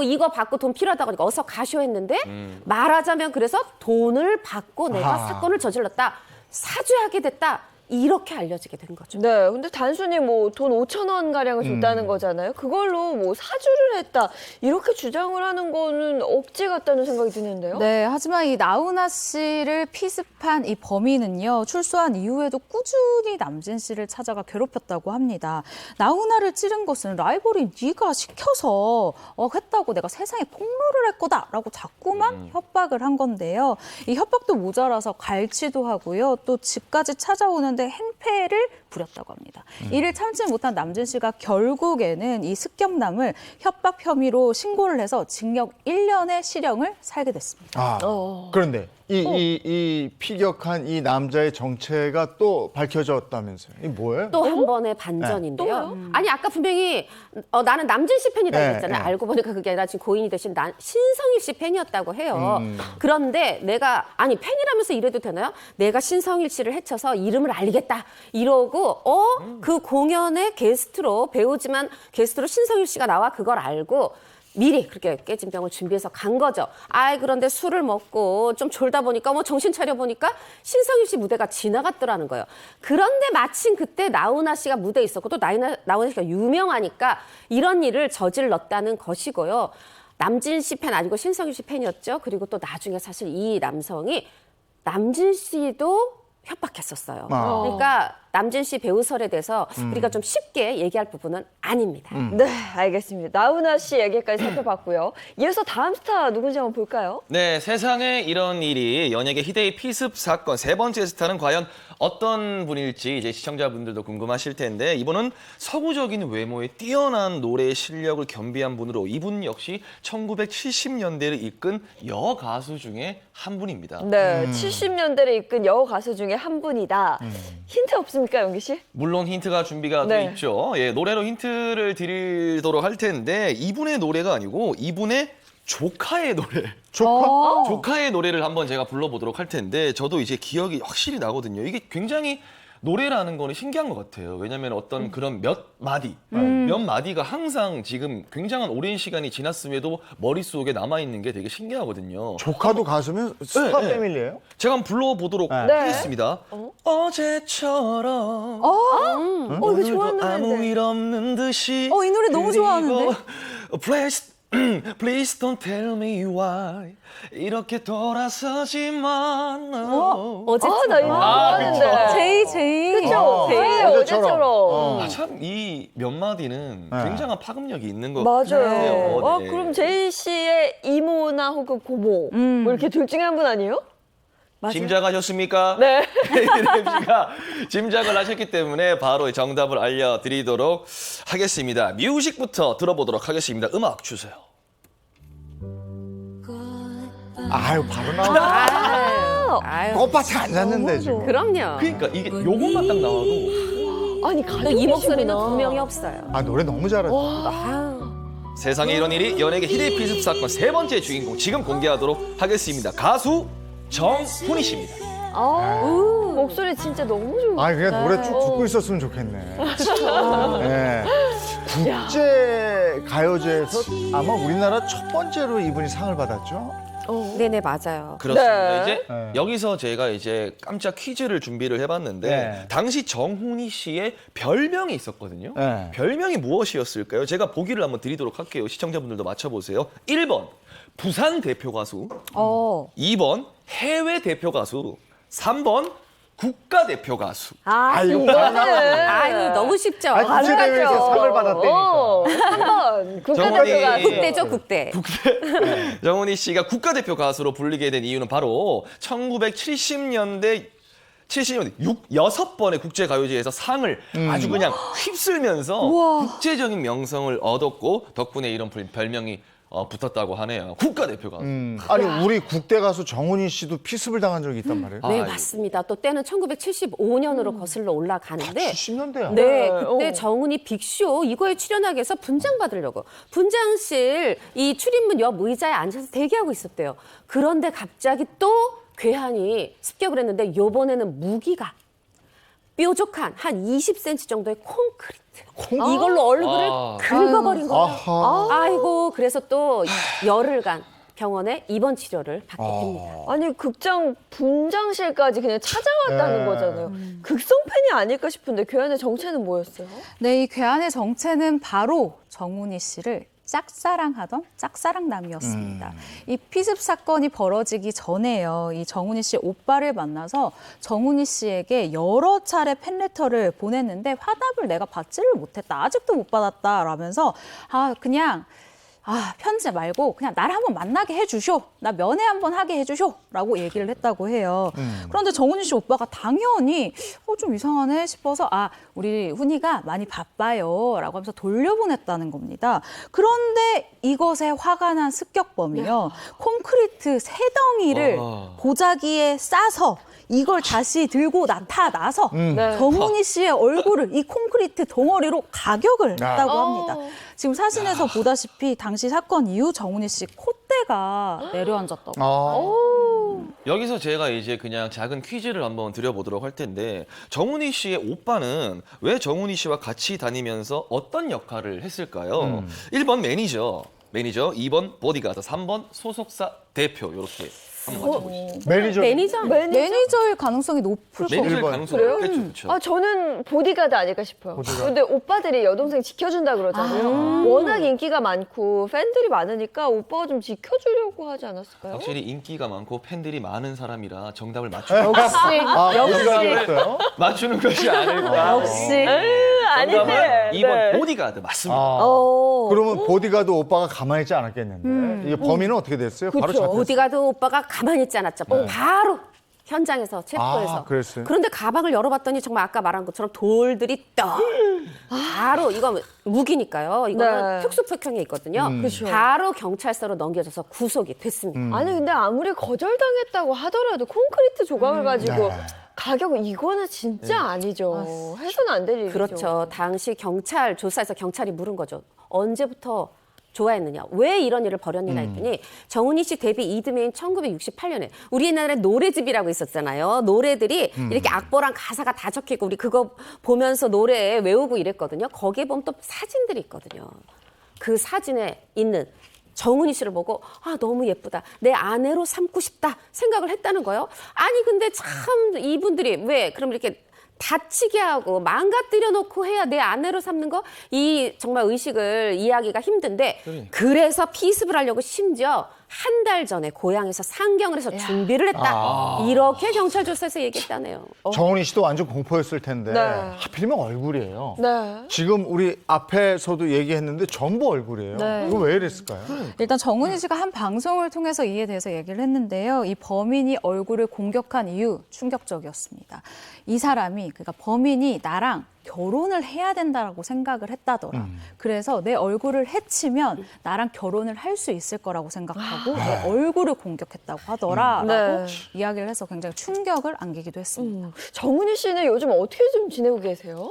이거 받고 돈 필요하다고 하니까 어서 가시오 했는데 말하자면 그래서 돈을 받고 내가 사건을 저질렀다. 사죄하게 됐다. 이렇게 알려지게 된 거죠. 네, 근데 단순히 뭐 돈 5,000원 가량을 줬다는 거잖아요. 그걸로 뭐 사주를 했다 이렇게 주장을 하는 거는 억지 같다는 생각이 드는데요. 네, 하지만 이 나훈아 씨를 피습한 이 범인은요, 출소한 이후에도 꾸준히 남진 씨를 찾아가 괴롭혔다고 합니다. 나훈아를 찌른 것은 라이벌이 네가 시켜서 했다고 내가 세상에 폭로를 할 거다라고 자꾸만 협박을 한 건데요. 이 협박도 모자라서 갈취도 하고요, 또 집까지 찾아오는데 행패를 부렸다고 합니다. 이를 참지 못한 남진 씨가 결국에는 이 습격남을 협박 혐의로 신고를 해서 징역 1년의 실형을 살게 됐습니다. 그런데 이 피격한 이 남자의 정체가 또 밝혀졌다면서요? 이게 뭐예요? 또 한 번의 반전인데요. 아니 아까 분명히 나는 남진 씨 팬이다 네, 그랬잖아요. 네. 알고 보니까 그게 아니라 지금 고인이 되신 신성일 씨 팬이었다고 해요. 그런데 내가 팬이라면서 이래도 되나요? 내가 신성일 씨를 해쳐서 이름을 알리겠다 이러고 그 공연에 게스트로 배우지만 게스트로 신성일 씨가 나와 그걸 알고 미리 그렇게 깨진 병을 준비해서 간 거죠. 그런데 술을 먹고 좀 졸다 보니까 정신 차려 보니까 신성일 씨 무대가 지나갔더라는 거예요. 그런데 마침 그때 나훈아 씨가 무대에 있었고 또 나훈아 씨가 유명하니까 이런 일을 저질렀다는 것이고요. 남진 씨 팬 아니고 신성일 씨 팬이었죠. 그리고 또 나중에 사실 이 남성이 남진 씨도 협박했었어요. 그러니까 남진 씨 배우설에 대해서 우리가 좀 쉽게 얘기할 부분은 아닙니다. 네, 알겠습니다. 나훈아 씨 얘기까지 살펴봤고요. 이어서 다음 스타 누군지 한번 볼까요? 네, 세상에 이런 일이 연예계 희대의 피습 사건 세 번째 스타는 과연 어떤 분일지 이제 시청자분들도 궁금하실 텐데 이분은 서구적인 외모에 뛰어난 노래 실력을 겸비한 분으로 이분 역시 1970년대를 이끈 여가수 중에 한 분입니다. 네, 70년대를 이끈 여우 가수 중에 한 분이다. 힌트 없습니까, 영기 씨? 물론 힌트가 준비가 네. 돼 있죠. 예, 노래로 힌트를 드리도록 할 텐데 이분의 노래가 아니고 이분의 조카의 노래. 조카의 노래를 한번 제가 불러보도록 할 텐데 저도 이제 기억이 확실히 나거든요. 이게 굉장히 노래라는 거는 신기한 것 같아요. 왜냐하면 어떤 그런 몇 마디가 항상 지금 굉장한 오랜 시간이 지났음에도 머릿속에 남아있는 게 되게 신기하거든요. 조카도 가수면 스타 네. 패밀리예요? 제가 한번 불러보도록 네. 하겠습니다. 어제처럼 이거 좋아하는 아무 노래인데. 일 없는 듯이 이 노래 너무 좋아하는데? Please don't tell me why 이렇게 돌아서지만 나 이거 좋아하는데. 제이. 그쵸? 제이 어제처럼. 참 이 몇 마디는 네. 굉장한 파급력이 있는 것 맞아요. 같아요. 네. 그럼 제이 씨의 이모나 혹은 고모 뭐 이렇게 둘 중에 한 분 아니에요? 짐작하셨습니까? 네. 이름 씨가 짐작을 하셨기 때문에 바로 정답을 알려드리도록 하겠습니다. 뮤직부터 들어보도록 하겠습니다. 음악 주세요. 아유, 바로 나와. 아유, 꽃밭에 앉았는데 지금. 그럼요. 그러니까 이게 요것만 딱 나와도 아니, 또 이 목소리는 두 명이 없어요. 아, 노래 너무 잘하죠. 아유. 세상에 이런 일이 연예계 희대의 피습 사건 세 번째 주인공 지금 공개하도록 하겠습니다. 가수 정훈이 씨입니다. 목소리 진짜 너무 좋아. 아, 그냥 노래 쭉 듣고 있었으면 좋겠네. 네. 국제 가요제에서 아마 우리나라 첫 번째로 이분이 상을 받았죠. 네네, 맞아요. 그렇습니다. 네. 이제 네. 여기서 제가 이제 깜짝 퀴즈를 준비를 해봤는데 네. 당시 정훈이 씨의 별명이 있었거든요. 네. 별명이 무엇이었을까요? 제가 보기를 한번 드리도록 할게요. 시청자분들도 맞춰보세요. 1번 부산 대표 가수, 2번 해외 대표 가수, 3번 국가 대표 가수. 이거 아유, 너무 쉽죠. 아니, 국제대회에서 상을 받았다니까. 3번 국가대표 정원이- 가수. 국대죠, 국대. 정훈이 씨가 국가대표 가수로 불리게 된 이유는 바로 1970년대 6번의 국제가요제에서 상을 아주 그냥 휩쓸면서 국제적인 명성을 얻었고 덕분에 이런 별명이 붙었다고 하네요. 국가대표 가수. 아니, 우리 국대 가수 정훈이 씨도 피습을 당한 적이 있단 말이에요. 네, 아, 맞습니다. 또 때는 1975년으로 거슬러 올라가는데 70년대야. 네, 그때 어. 정훈이 빅쇼 이거에 출연하기 위해서 분장 받으려고 분장실 이 출입문 옆 의자에 앉아서 대기하고 있었대요. 그런데 갑자기 또 괴한이 습격을 했는데 요번에는 무기가 뾰족한 한 20cm 정도의 콘크리트. 이걸로 얼굴을 긁어버린 거예요. 아하. 아이고, 그래서 또 열흘간 병원에 입원 치료를 받게 됩니다. 아니, 극장 분장실까지 그냥 찾아왔다는 네. 거잖아요. 극성 팬이 아닐까 싶은데 괴한의 정체는 뭐였어요? 네, 이 괴한의 정체는 바로 정훈이 씨를 짝사랑하던 짝사랑남이었습니다. 이 피습 사건이 벌어지기 전에요. 이 정훈이 씨 오빠를 만나서 정훈이 씨에게 여러 차례 팬레터를 보냈는데 화답을 내가 받지를 못했다. 아직도 못 받았다. 라면서 그냥 편지 말고 그냥 나를 한번 만나게 해주쇼. 나 면회 한번 하게 해주쇼. 라고 얘기를 했다고 해요. 그런데 정훈이 씨 오빠가 당연히 좀 이상하네 싶어서 우리 훈이가 많이 바빠요. 라고 하면서 돌려보냈다는 겁니다. 그런데 이것에 화가 난 습격범이요. 콘크리트 세 덩이를 보자기에 싸서 이걸 다시 들고 나타나서 정훈이 씨의 얼굴을 이 콘크리트 덩어리로 가격을 했다고 합니다. 지금 사진에서 보다시피 당시 사건 이후 정훈이 씨 콧대가 내려앉았다고. 여기서 제가 이제 그냥 작은 퀴즈를 한번 드려보도록 할 텐데 정훈이 씨의 오빠는 왜 정훈이 씨와 같이 다니면서 어떤 역할을 했을까요? 1번 매니저, 2번 보디가드, 3번 소속사 대표 이렇게 한번 맞춰보시죠. 매니저. 매니저일 가능성이 높을 것 매니저일 일본. 가능성이 그래요? 높겠죠. 그렇죠. 저는 보디가드 아닐까 싶어요. 보디가드. 근데 오빠들이 여동생 지켜준다 그러잖아요. 워낙 인기가 많고 팬들이 많으니까 오빠가 좀 지켜주려고 하지 않았을까요? 확실히 인기가 많고 팬들이 많은 사람이라 정답을 맞추는, 역시. 어디가 그랬어요? 맞추는 것이 아닐까. 역시. 아닌데. 2번 네. 보디가드 맞습니다. 그러면 보디가드 오빠가 가만히 있지 않았겠는데 이게 범인은 어떻게 됐어요? 바로 잡혔어요. 보디가드 오빠가 가만히 있지 않았죠. 바로 현장에서 체포해서. 아, 그랬어요? 그런데 가방을 열어봤더니 정말 아까 말한 것처럼 돌들이 떡. 바로 이거 무기니까요. 이거는 네. 특수폭행에 있거든요. 그렇죠. 바로 경찰서로 넘겨져서 구속이 됐습니다. 아니 근데 아무리 거절당했다고 하더라도 콘크리트 조각을 가지고 네. 가격은 이거는 진짜 아니죠. 해서는 안 될 일이죠. 그렇죠. 당시 경찰 조사에서 경찰이 물은 거죠. 언제부터 좋아했느냐? 왜 이런 일을 벌였느냐 했더니 정은희 씨 데뷔 이듬해인 1968년에 우리 옛날에 노래집이라고 있었잖아요. 노래들이 이렇게 악보랑 가사가 다 적혀있고 우리 그거 보면서 노래 외우고 이랬거든요. 거기에 보면 또 사진들이 있거든요. 그 사진에 있는 정은희 씨를 보고 아 너무 예쁘다. 내 아내로 삼고 싶다 생각을 했다는 거예요. 아니 근데 참 이분들이 왜 그럼 이렇게 다치게 하고 망가뜨려 놓고 해야 내 아내로 삼는 거 이 정말 의식을 이해하기가 힘든데 그래서 피습을 하려고 심지어 한 달 전에 고향에서 상경을 해서 준비를 했다. 이렇게 경찰 조사에서 얘기했다네요. 정은희 씨도 완전 공포였을 텐데 네. 하필이면 얼굴이에요. 네. 지금 우리 앞에서도 얘기했는데 전부 얼굴이에요. 네. 이거 왜 이랬을까요? 일단 정은희 씨가 한 방송을 통해서 이에 대해서 얘기를 했는데요. 이 범인이 얼굴을 공격한 이유 충격적이었습니다. 이 사람이 그러니까 범인이 나랑 결혼을 해야 된다라고 생각을 했다더라. 그래서 내 얼굴을 해치면 나랑 결혼을 할 수 있을 거라고 생각하고 내 얼굴을 공격했다고 하더라라고 네. 이야기를 해서 굉장히 충격을 안기기도 했습니다. 정은희 씨는 요즘 어떻게 좀 지내고 계세요?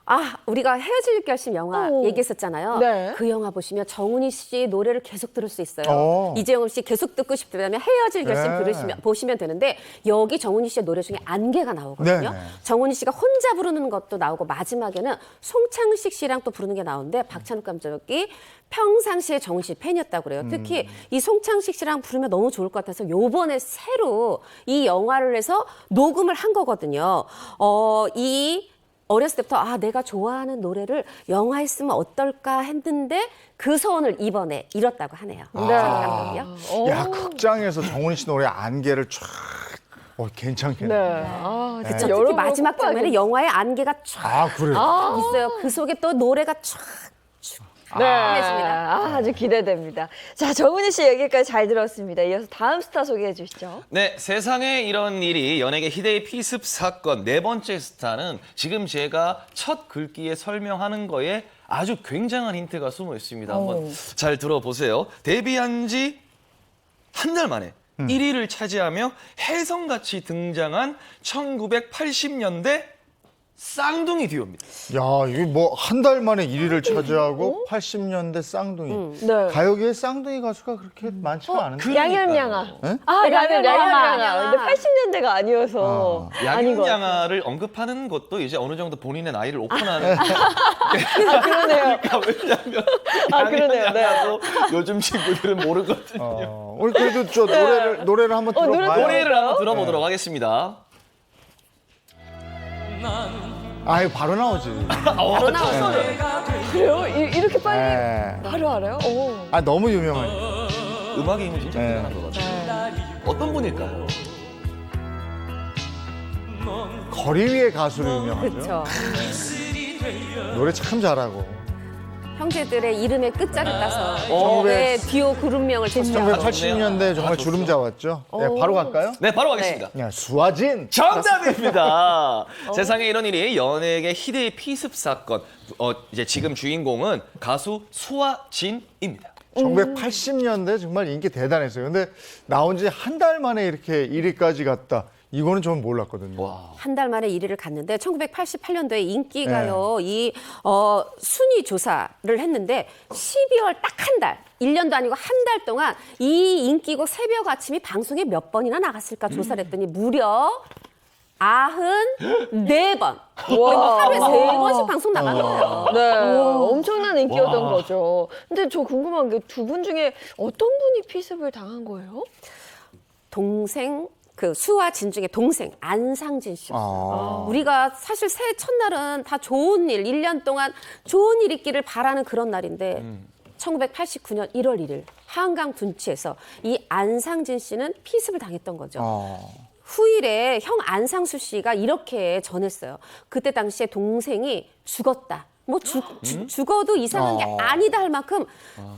아, 우리가 헤어질 결심 영화 오. 얘기했었잖아요. 네. 그 영화 보시면 정은희 씨 노래를 계속 들을 수 있어요. 오. 이재용 씨 계속 듣고 싶다면 헤어질 결심 네. 보시면 되는데 여기 정은희 씨의 노래 중에 안개가 나오거든요. 네. 정은희 씨가 혼자 부르는 것도 나오고 마지막에는 송창식 씨랑 또 부르는 게 나오는데 박찬욱 감독이 평상시에 정은희 씨 팬이었다고 그래요. 특히 이 송창식 씨랑 부르면 너무 좋을 것 같아서 요번에 새로 이 영화를 해서 녹음을 한 거거든요. 어렸을 때부터 아 내가 좋아하는 노래를 영화에 쓰면 어떨까 했는데 그 소원을 이번에 이뤘다고 하네요. 감독이요. 야 극장에서 정은희 씨 노래 안개를 쫙 괜찮겠네. 네. 아, 그쵸. 여러분 특히 마지막 꼭 장면에 영화에 안개가 쫙 아 그래요? 있어요. 그 속에 또 노래가 쫙 네. 해줍니다. 아주 기대됩니다. 자, 정은희 씨 얘기까지 잘 들었습니다. 이어서 다음 스타 소개해 주시죠. 네, 세상에 이런 일이 연예계 희대의 피습 사건 네 번째 스타는 지금 제가 첫 글귀에 설명하는 거에 아주 굉장한 힌트가 숨어 있습니다. 한번 잘 들어보세요. 데뷔한 지 한 달 만에 1위를 차지하며 혜성같이 등장한 1980년대 쌍둥이 듀오입니다. 야 이게 뭐 한 달 만에 1위를 차지하고 80년대 쌍둥이. 네. 가요계에 쌍둥이 가수가 그렇게 많지가 않은데. 양현양아. 네? 아, 양현양아. 양현양아. 근데 80년대가 아니어서. 아닌 거. 양양아를 언급하는 것도 이제 어느 정도 본인의 나이를 오픈하는. 그러네요. 그러니까 왜냐면 아, 그러네요. 네. 양양아도 요즘 친구들은 모르거든요. 우리 그래도 저 노래를 한번 노래 들어봐요. 노래를 한번 들어보도록 하겠습니다. 아유 바로 나오지. 바로 나오죠. 그래요? 이렇게 빨리 네. 바로 알아요? 오. 아 너무 유명하니. 음악의 힘은 진짜 네. 대단한 것 같아요. 어떤 분일까요? 거리 위의 가수로 유명하죠. 그렇죠. 노래 참 잘하고. 형제들의 이름의 끝자를 따서 어. 네, 듀오 그룹명을 쳤죠. 1980년대 정말 주름 잡았죠. 네, 바로 갈까요? 네, 바로 가겠습니다. 야, 수아진. 정답입니다. 세상에 이런 일이 연예계 희대의 피습 사건. 이제 지금 주인공은 가수 수아진입니다. 1980년대 정말 인기 대단했어요. 근데 나온 지 한 달 만에 이렇게 1위까지 갔다. 이거는 좀 몰랐거든요. 와. 한 달 만에 1위를 갔는데 1988년도에 인기가요 순위 조사를 했는데 12월 딱 한 달, 1년도 아니고 한 달 동안 이 인기곡 새벽 아침이 방송에 몇 번이나 나갔을까 조사를 했더니 무려 94번. 하루에 3번씩 방송 나간 거예요. 네, 엄청난 인기였던 거죠. 근데 저 궁금한 게 두 분 중에 어떤 분이 피습을 당한 거예요? 동생 그 수아진 중에 동생 안상진 씨였어요. 우리가 사실 새해 첫날은 다 좋은 일, 1년 동안 좋은 일 있기를 바라는 그런 날인데 1989년 1월 1일 한강 둔치에서 이 안상진 씨는 피습을 당했던 거죠. 후일에 형 안상수 씨가 이렇게 전했어요. 그때 당시에 동생이 죽었다. 뭐 죽어도 이상한 게 아니다 할 만큼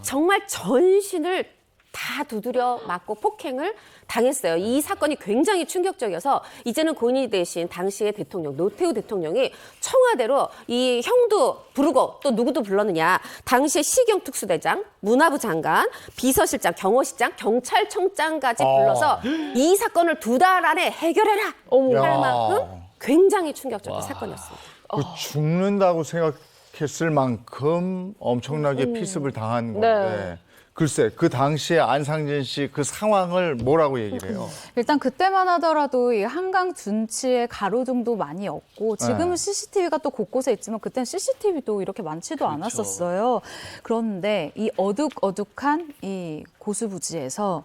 정말 전신을 다 두드려 맞고 폭행을 당했어요. 이 사건이 굉장히 충격적이어서 이제는 고인이 되신 당시의 대통령 노태우 대통령이 청와대로 이 형도 부르고 또 누구도 불렀느냐. 당시의 시경 특수대장, 문화부 장관, 비서실장, 경호실장, 경찰청장까지 불러서 이 사건을 2달 안에 해결해라 할 만큼 굉장히 충격적인 사건이었습니다. 그 죽는다고 생각했을 만큼 엄청나게 피습을 당한 건데 글쎄 그 당시에 안상진 씨 그 상황을 뭐라고 얘기를 해요? 일단 그때만 하더라도 이 한강 둔치에 가로등도 많이 없고 지금은 CCTV가 또 곳곳에 있지만 그때는 CCTV도 이렇게 많지도 않았었어요. 그런데 이 어둑어둑한 이 고수부지에서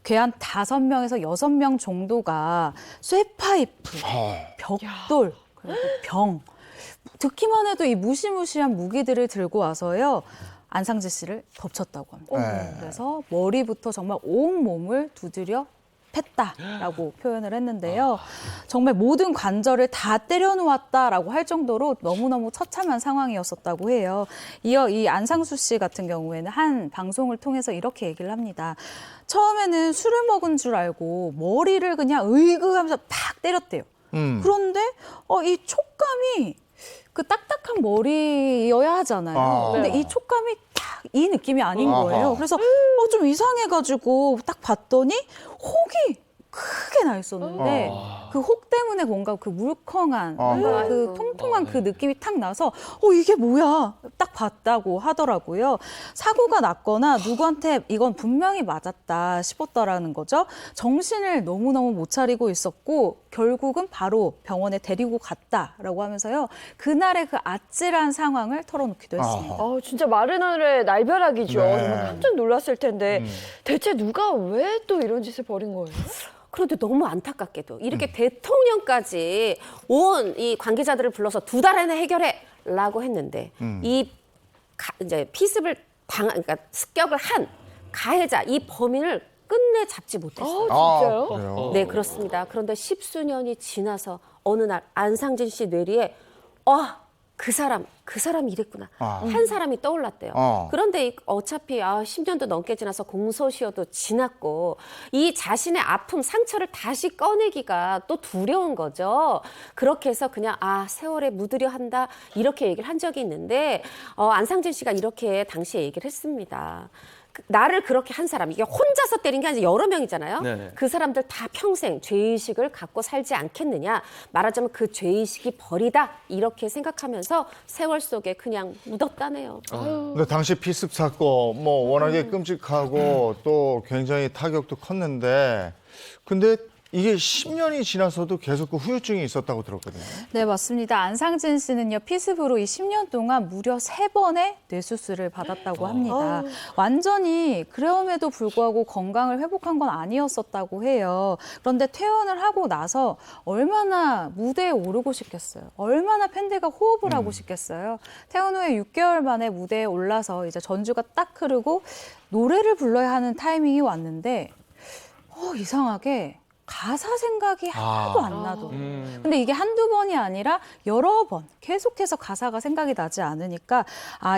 괴한 5명에서 6명 정도가 쇠파이프, 벽돌, 그리고 병 듣기만 해도 이 무시무시한 무기들을 들고 와서요. 안상진 씨를 덮쳤다고 합니다. 그래서 머리부터 정말 온몸을 두드려 팼다라고 표현을 했는데요. 정말 모든 관절을 다 때려놓았다라고 할 정도로 너무너무 처참한 상황이었었다고 해요. 이어 이 안상수 씨 같은 경우에는 한 방송을 통해서 이렇게 얘기를 합니다. 처음에는 술을 먹은 줄 알고 머리를 그냥 으이그하면서 팍 때렸대요. 그런데 이 촉감이 그 딱딱한 머리여야 하잖아요. 근데 이 촉감이 딱 이 느낌이 아닌 거예요. 그래서 좀 이상해가지고 딱 봤더니 혹이 크게 나 있었는데 그 혹 때문에 뭔가 그 물컹한 뭔가 그 통통한 그 느낌이 탁 나서 이게 뭐야 딱 봤다고 하더라고요. 사고가 났거나 누구한테 이건 분명히 맞았다 싶었다라는 거죠. 정신을 너무너무 못 차리고 있었고 결국은 바로 병원에 데리고 갔다라고 하면서요. 그날의 그 아찔한 상황을 털어놓기도 했습니다. 진짜 마른 하늘의 날벼락이죠. 네. 정말 깜짝 놀랐을 텐데 대체 누가 왜 또 이런 짓을 벌인 거예요? 그런데 너무 안타깝게도 이렇게 대통령까지 온 이 관계자들을 불러서 2달 안에 해결해라고 했는데 이제 피습을 그러니까 습격을 한 가해자 이 범인을 끝내 잡지 못했어요. 진짜요? 그래요? 네, 그렇습니다. 그런데 10수년이 지나서 어느 날 안상진 씨 뇌리에 그 사람이 이랬구나. 한 사람이 떠올랐대요. 그런데 어차피 10년도 넘게 지나서 공소시효도 지났고 이 자신의 아픔, 상처를 다시 꺼내기가 또 두려운 거죠. 그렇게 해서 그냥 세월에 묻으려 한다 이렇게 얘기를 한 적이 있는데 안상진 씨가 이렇게 당시에 얘기를 했습니다. 나를 그렇게 한 사람, 이게 혼자서 때린 게 아니라 여러 명이잖아요. 네네. 그 사람들 다 평생 죄의식을 갖고 살지 않겠느냐. 말하자면 그 죄의식이 벌이다. 이렇게 생각하면서 세월 속에 그냥 묻었다네요. 근데 당시 피습 사건 뭐 워낙에 끔찍하고 또 굉장히 타격도 컸는데 근데 이게 10년이 지나서도 계속 그 후유증이 있었다고 들었거든요. 네, 맞습니다. 안상진 씨는요, 피습으로 이 10년 동안 무려 3번의 뇌수술을 받았다고 합니다. 완전히 그럼에도 불구하고 건강을 회복한 건 아니었었다고 해요. 그런데 퇴원을 하고 나서 얼마나 무대에 오르고 싶겠어요. 얼마나 팬들과 호흡을 하고 싶겠어요. 퇴원 후에 6개월 만에 무대에 올라서 이제 전주가 딱 흐르고 노래를 불러야 하는 타이밍이 왔는데 이상하게 가사 생각이 하나도 안 나도. 근데 이게 한두 번이 아니라 여러 번 계속해서 가사가 생각이 나지 않으니까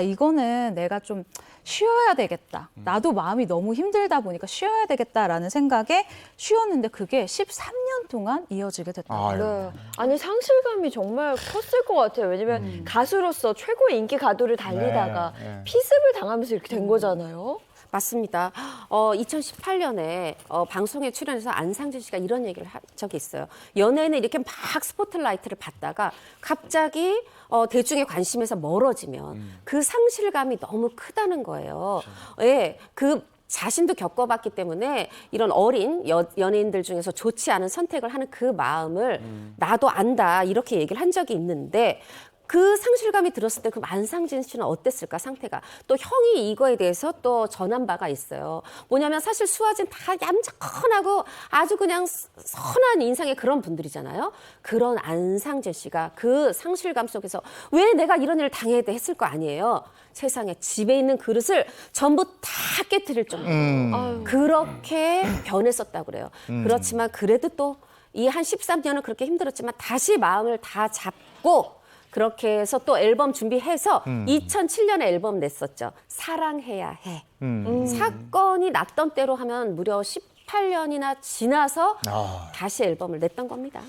이거는 내가 좀 쉬어야 되겠다. 나도 마음이 너무 힘들다 보니까 쉬어야 되겠다라는 생각에 쉬었는데 그게 13년 동안 이어지게 됐다고. 네. 아니 상실감이 정말 컸을 것 같아요. 왜냐면 가수로서 최고의 인기 가도를 달리다가 네. 피습을 당하면서 이렇게 된 거잖아요. 맞습니다. 2018년에 방송에 출연해서 안상진 씨가 이런 얘기를 한 적이 있어요. 연예인은 이렇게 막 스포트라이트를 받다가 갑자기 대중의 관심에서 멀어지면 그 상실감이 너무 크다는 거예요. 예, 그 자신도 겪어봤기 때문에 이런 어린 연예인들 중에서 좋지 않은 선택을 하는 그 마음을 나도 안다 이렇게 얘기를 한 적이 있는데 그 상실감이 들었을 때 그 안상진 씨는 어땠을까 상태가. 또 형이 이거에 대해서 또 전한 바가 있어요. 뭐냐면 사실 수아진 다 얌전하고 아주 그냥 선한 인상의 그런 분들이잖아요. 그런 안상진 씨가 그 상실감 속에서 왜 내가 이런 일을 당해야 돼 했을 거 아니에요. 세상에 집에 있는 그릇을 전부 다 깨트릴 정도로 그렇게 변했었다고 그래요. 그렇지만 그래도 또 이 한 13년은 그렇게 힘들었지만 다시 마음을 다 잡고 그렇게 해서 또 앨범 준비해서 2007년에 앨범 냈었죠. 사랑해야 해. 사건이 났던 때로 하면 무려 18년이나 지나서 다시 앨범을 냈던 겁니다.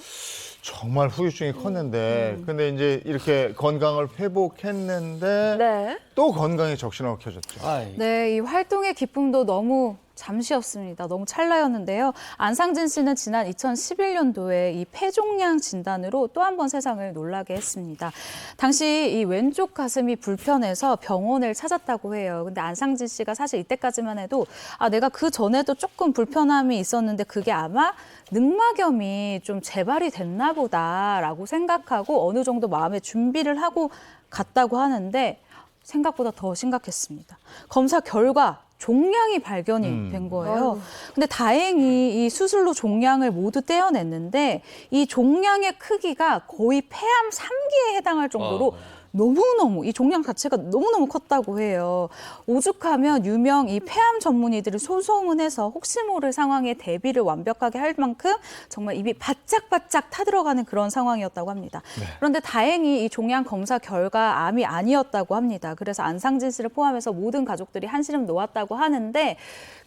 정말 후유증이 컸는데 근데 이제 이렇게 건강을 회복했는데 네. 또 건강에 적신호가 켜졌죠. 네, 이 활동의 기쁨도 너무 잠시였습니다. 너무 찰나였는데요. 안상진 씨는 지난 2011년도에 이 폐종양 진단으로 또 한 번 세상을 놀라게 했습니다. 당시 이 왼쪽 가슴이 불편해서 병원을 찾았다고 해요. 근데 안상진 씨가 사실 이때까지만 해도 내가 그 전에도 조금 불편함이 있었는데 그게 아마 늑막염이 좀 재발이 됐나 보다라고 생각하고 어느 정도 마음의 준비를 하고 갔다고 하는데 생각보다 더 심각했습니다. 검사 결과 종양이 발견이 된 거예요. 근데 다행히 이 수술로 종양을 모두 떼어냈는데 이 종양의 크기가 거의 폐암 3기에 해당할 정도로 너무너무 이 종양 자체가 너무너무 컸다고 해요. 오죽하면 유명 이 폐암 전문의들을 소소문해서 혹시 모를 상황에 대비를 완벽하게 할 만큼 정말 입이 바짝바짝 타들어가는 그런 상황이었다고 합니다. 그런데 다행히 이 종양 검사 결과 암이 아니었다고 합니다. 그래서 안상진 씨를 포함해서 모든 가족들이 한시름 놓았다고 하는데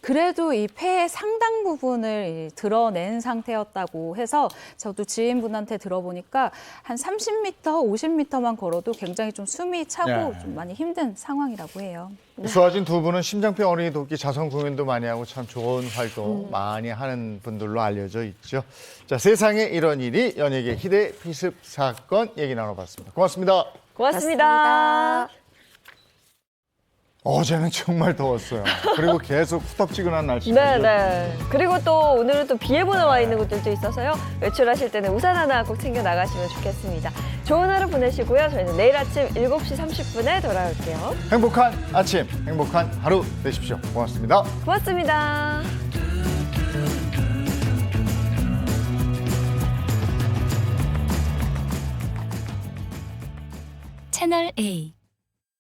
그래도 이 폐의 상당 부분을 드러낸 상태였다고 해서 저도 지인분한테 들어보니까 한 30m, 50m만 걸어도 굉장히 좀 숨이 차고 좀 많이 힘든 상황이라고 해요. 수아진 두 분은 심장병 어린이 돕기 자선 공연도 많이 하고 참 좋은 활동 많이 하는 분들로 알려져 있죠. 자, 세상에 이런 일이 연예계 희대 피습 사건 얘기 나눠봤습니다. 고맙습니다. 고맙습니다. 어제는 정말 더웠어요. 그리고 계속 후텁지근한 날씨가 네, 네. 그리고 또 오늘은 또 비 예보 나와 있는 곳들도 있어서요. 외출하실 때는 우산 하나 꼭 챙겨 나가시면 좋겠습니다. 좋은 하루 보내시고요. 저희는 내일 아침 7시 30분에 돌아올게요. 행복한 아침, 행복한 하루 되십시오. 고맙습니다. 고맙습니다. 채널 A